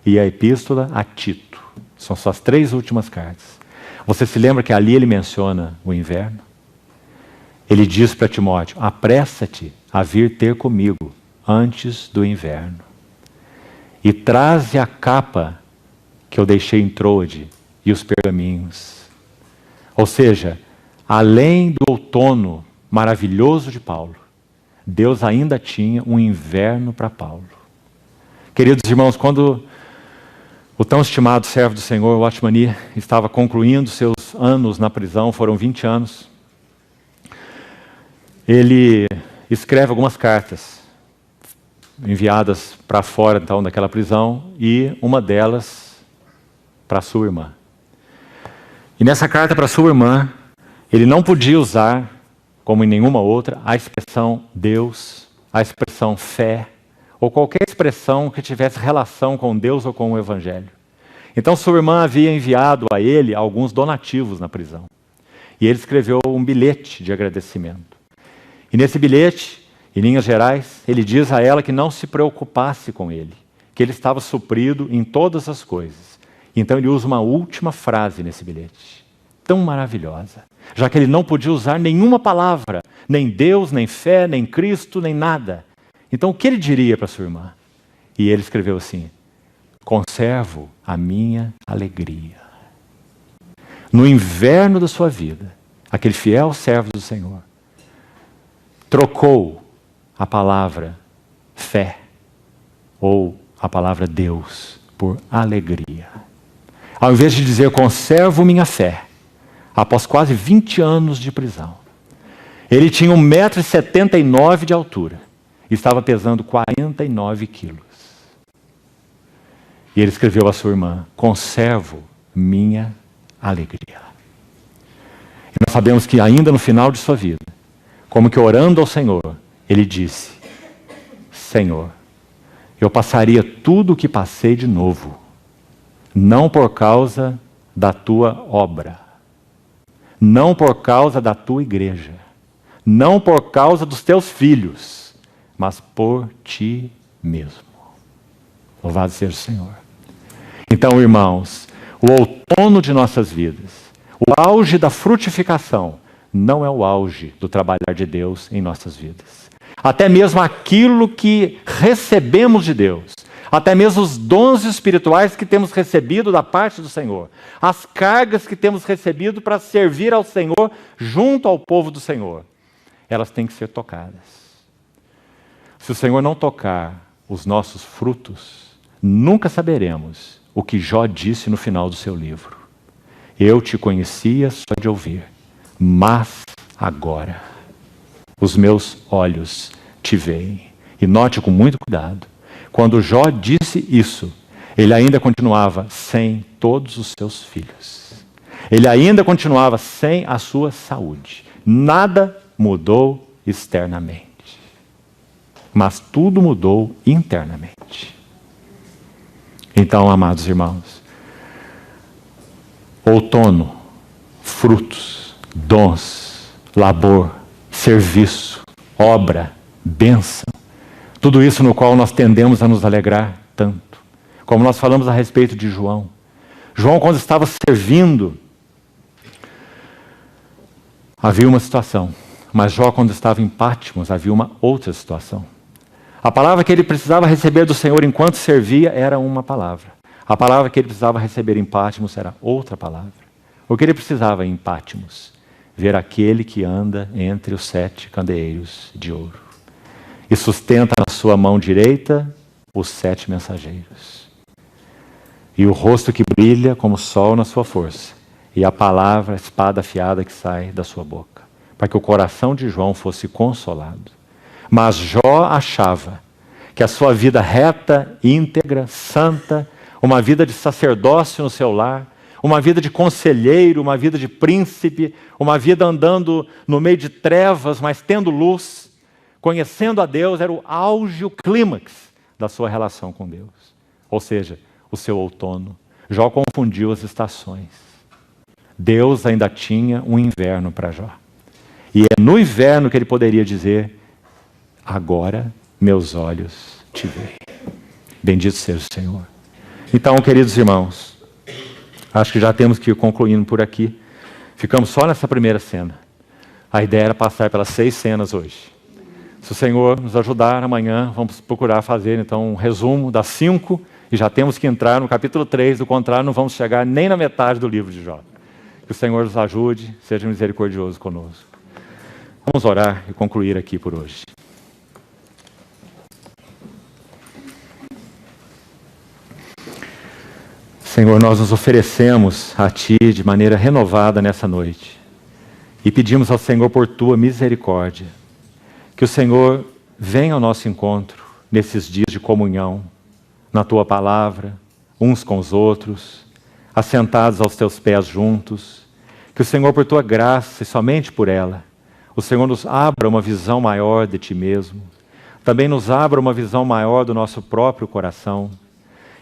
e a epístola a Tito. São suas 3 últimas cartas. Você se lembra que ali ele menciona o inverno? Ele diz para Timóteo: apressa-te a vir ter comigo antes do inverno. E traze a capa que eu deixei em Troade e os pergaminhos. Ou seja, além do outono maravilhoso de Paulo, Deus ainda tinha um inverno para Paulo. Queridos irmãos, quando o tão estimado servo do Senhor, Watchman Nee, estava concluindo seus anos na prisão, foram 20 anos, ele escreve algumas cartas enviadas para fora então daquela prisão, e uma delas para sua irmã. E nessa carta para sua irmã, ele não podia usar, como em nenhuma outra, a expressão Deus, a expressão fé, ou qualquer expressão que tivesse relação com Deus ou com o Evangelho. Então sua irmã havia enviado a ele alguns donativos na prisão. E ele escreveu um bilhete de agradecimento. E nesse bilhete, em linhas gerais, ele diz a ela que não se preocupasse com ele, que ele estava suprido em todas as coisas. Então ele usa uma última frase nesse bilhete, tão maravilhosa, já que ele não podia usar nenhuma palavra, nem Deus, nem fé, nem Cristo, nem nada. Então o que ele diria para sua irmã? E ele escreveu assim: conservo a minha alegria. No inverno da sua vida, aquele fiel servo do Senhor trocou a palavra fé ou a palavra Deus por alegria. Ao invés de dizer conservo minha fé, após quase 20 anos de prisão, ele tinha 1,79 m de altura e estava pesando 49 quilos. E ele escreveu à sua irmã: conservo minha alegria. E nós sabemos que ainda no final de sua vida, como que orando ao Senhor, ele disse: Senhor, eu passaria tudo o que passei de novo, não por causa da tua obra, não por causa da tua igreja, não por causa dos teus filhos, mas por ti mesmo. Louvado seja o Senhor. Então, irmãos, o outono de nossas vidas, o auge da frutificação, não é o auge do trabalhar de Deus em nossas vidas. Até mesmo aquilo que recebemos de Deus, até mesmo os dons espirituais que temos recebido da parte do Senhor, as cargas que temos recebido para servir ao Senhor junto ao povo do Senhor, elas têm que ser tocadas. Se o Senhor não tocar os nossos frutos, nunca saberemos o que Jó disse no final do seu livro: eu te conhecia só de ouvir, mas agora os meus olhos te veem. E note com muito cuidado, quando Jó disse isso, ele ainda continuava sem todos os seus filhos. Ele ainda continuava sem a sua saúde. Nada mudou externamente, mas tudo mudou internamente. Então, amados irmãos, outono, frutos, dons, labor, serviço, obra, bênção. Tudo isso no qual nós tendemos a nos alegrar tanto. Como nós falamos a respeito de João. João, quando estava servindo, havia uma situação. Mas Jó, quando estava em Patmos, havia uma outra situação. A palavra que ele precisava receber do Senhor enquanto servia era uma palavra. A palavra que ele precisava receber em Patmos era outra palavra. O que ele precisava em Patmos? Ver aquele que anda entre os 7 candeeiros de ouro e sustenta na sua mão direita os 7 mensageiros. E o rosto que brilha como o sol na sua força, e a palavra, a espada afiada que sai da sua boca, para que o coração de João fosse consolado. Mas Jó achava que a sua vida reta, íntegra, santa, uma vida de sacerdócio no seu lar, uma vida de conselheiro, uma vida de príncipe, uma vida andando no meio de trevas, mas tendo luz, conhecendo a Deus, era o auge, o clímax da sua relação com Deus. Ou seja, o seu outono. Jó confundiu as estações. Deus ainda tinha um inverno para Jó. E é no inverno que ele poderia dizer: agora meus olhos te veem. Bendito seja o Senhor. Então, queridos irmãos, acho que já temos que ir concluindo por aqui. Ficamos só nessa primeira cena. A ideia era passar pelas 6 cenas hoje. Se o Senhor nos ajudar, amanhã vamos procurar fazer então um resumo das 5 e já temos que entrar no capítulo 3, do contrário não vamos chegar nem na metade do livro de Jó. Que o Senhor nos ajude, seja misericordioso conosco. Vamos orar e concluir aqui por hoje. Senhor, nós nos oferecemos a Ti de maneira renovada nessa noite e pedimos ao Senhor por Tua misericórdia, que o Senhor venha ao nosso encontro nesses dias de comunhão, na Tua palavra, uns com os outros, assentados aos Teus pés juntos, que o Senhor, por Tua graça e somente por ela, o Senhor nos abra uma visão maior de Ti mesmo, também nos abra uma visão maior do nosso próprio coração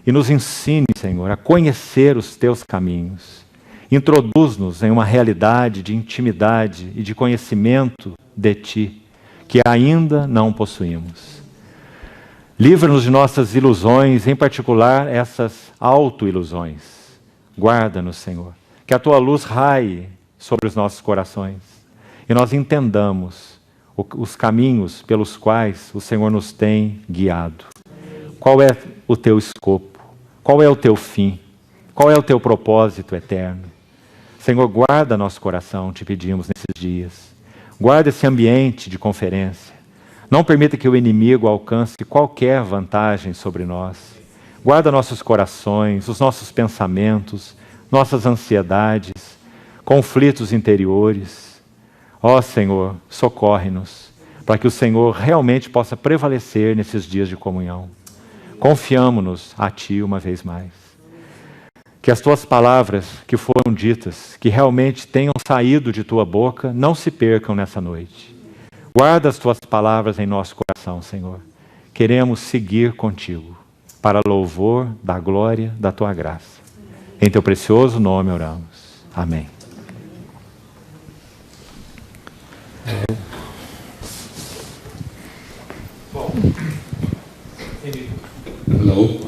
e nos ensine, Senhor, a conhecer os Teus caminhos. Introduz-nos em uma realidade de intimidade e de conhecimento de Ti, que ainda não possuímos. Livra-nos de nossas ilusões, em particular essas auto-ilusões. Guarda-nos, Senhor, que a Tua luz raie sobre os nossos corações e nós entendamos os caminhos pelos quais o Senhor nos tem guiado. Qual é o Teu escopo? Qual é o Teu fim? Qual é o Teu propósito eterno? Senhor, guarda nosso coração, te pedimos nesses dias. Guarda esse ambiente de conferência. Não permita que o inimigo alcance qualquer vantagem sobre nós. Guarda nossos corações, os nossos pensamentos, nossas ansiedades, conflitos interiores. Ó Senhor, socorre-nos, para que o Senhor realmente possa prevalecer nesses dias de comunhão. Confiamo-nos a Ti uma vez mais. Que as Tuas palavras que foram ditas, que realmente tenham saído de Tua boca, não se percam nessa noite. Guarda as Tuas palavras em nosso coração, Senhor. Queremos seguir contigo, para louvor da glória da Tua graça. Em Teu precioso nome oramos. Amém. Bom, hello.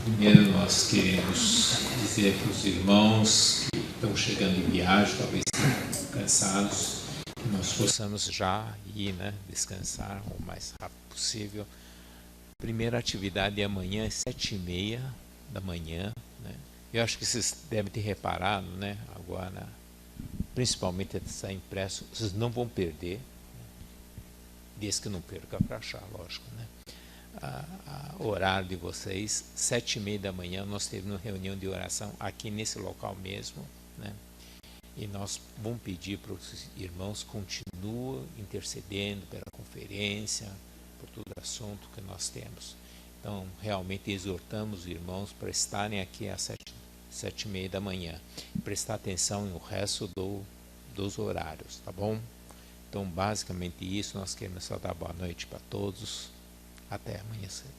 Primeiro nós queremos dizer para os irmãos que estão chegando em viagem, talvez estejam cansados, que nós possamos já ir, descansar o mais rápido possível. Primeira atividade é amanhã, às 7h30 da manhã. Eu acho que vocês devem ter reparado, agora, principalmente está impresso, vocês não vão perder, desde que não perca para achar, lógico, o horário de vocês, 7h30 da manhã, nós temos uma reunião de oração aqui nesse local mesmo, e nós vamos pedir para os irmãos continuem intercedendo pela conferência, por todo assunto que nós temos. Então, realmente exortamos os irmãos para estarem aqui às 7h30 da manhã, prestar atenção no resto dos horários, tá bom? Então, basicamente isso, nós queremos só dar boa noite para todos. Até amanhã cedo.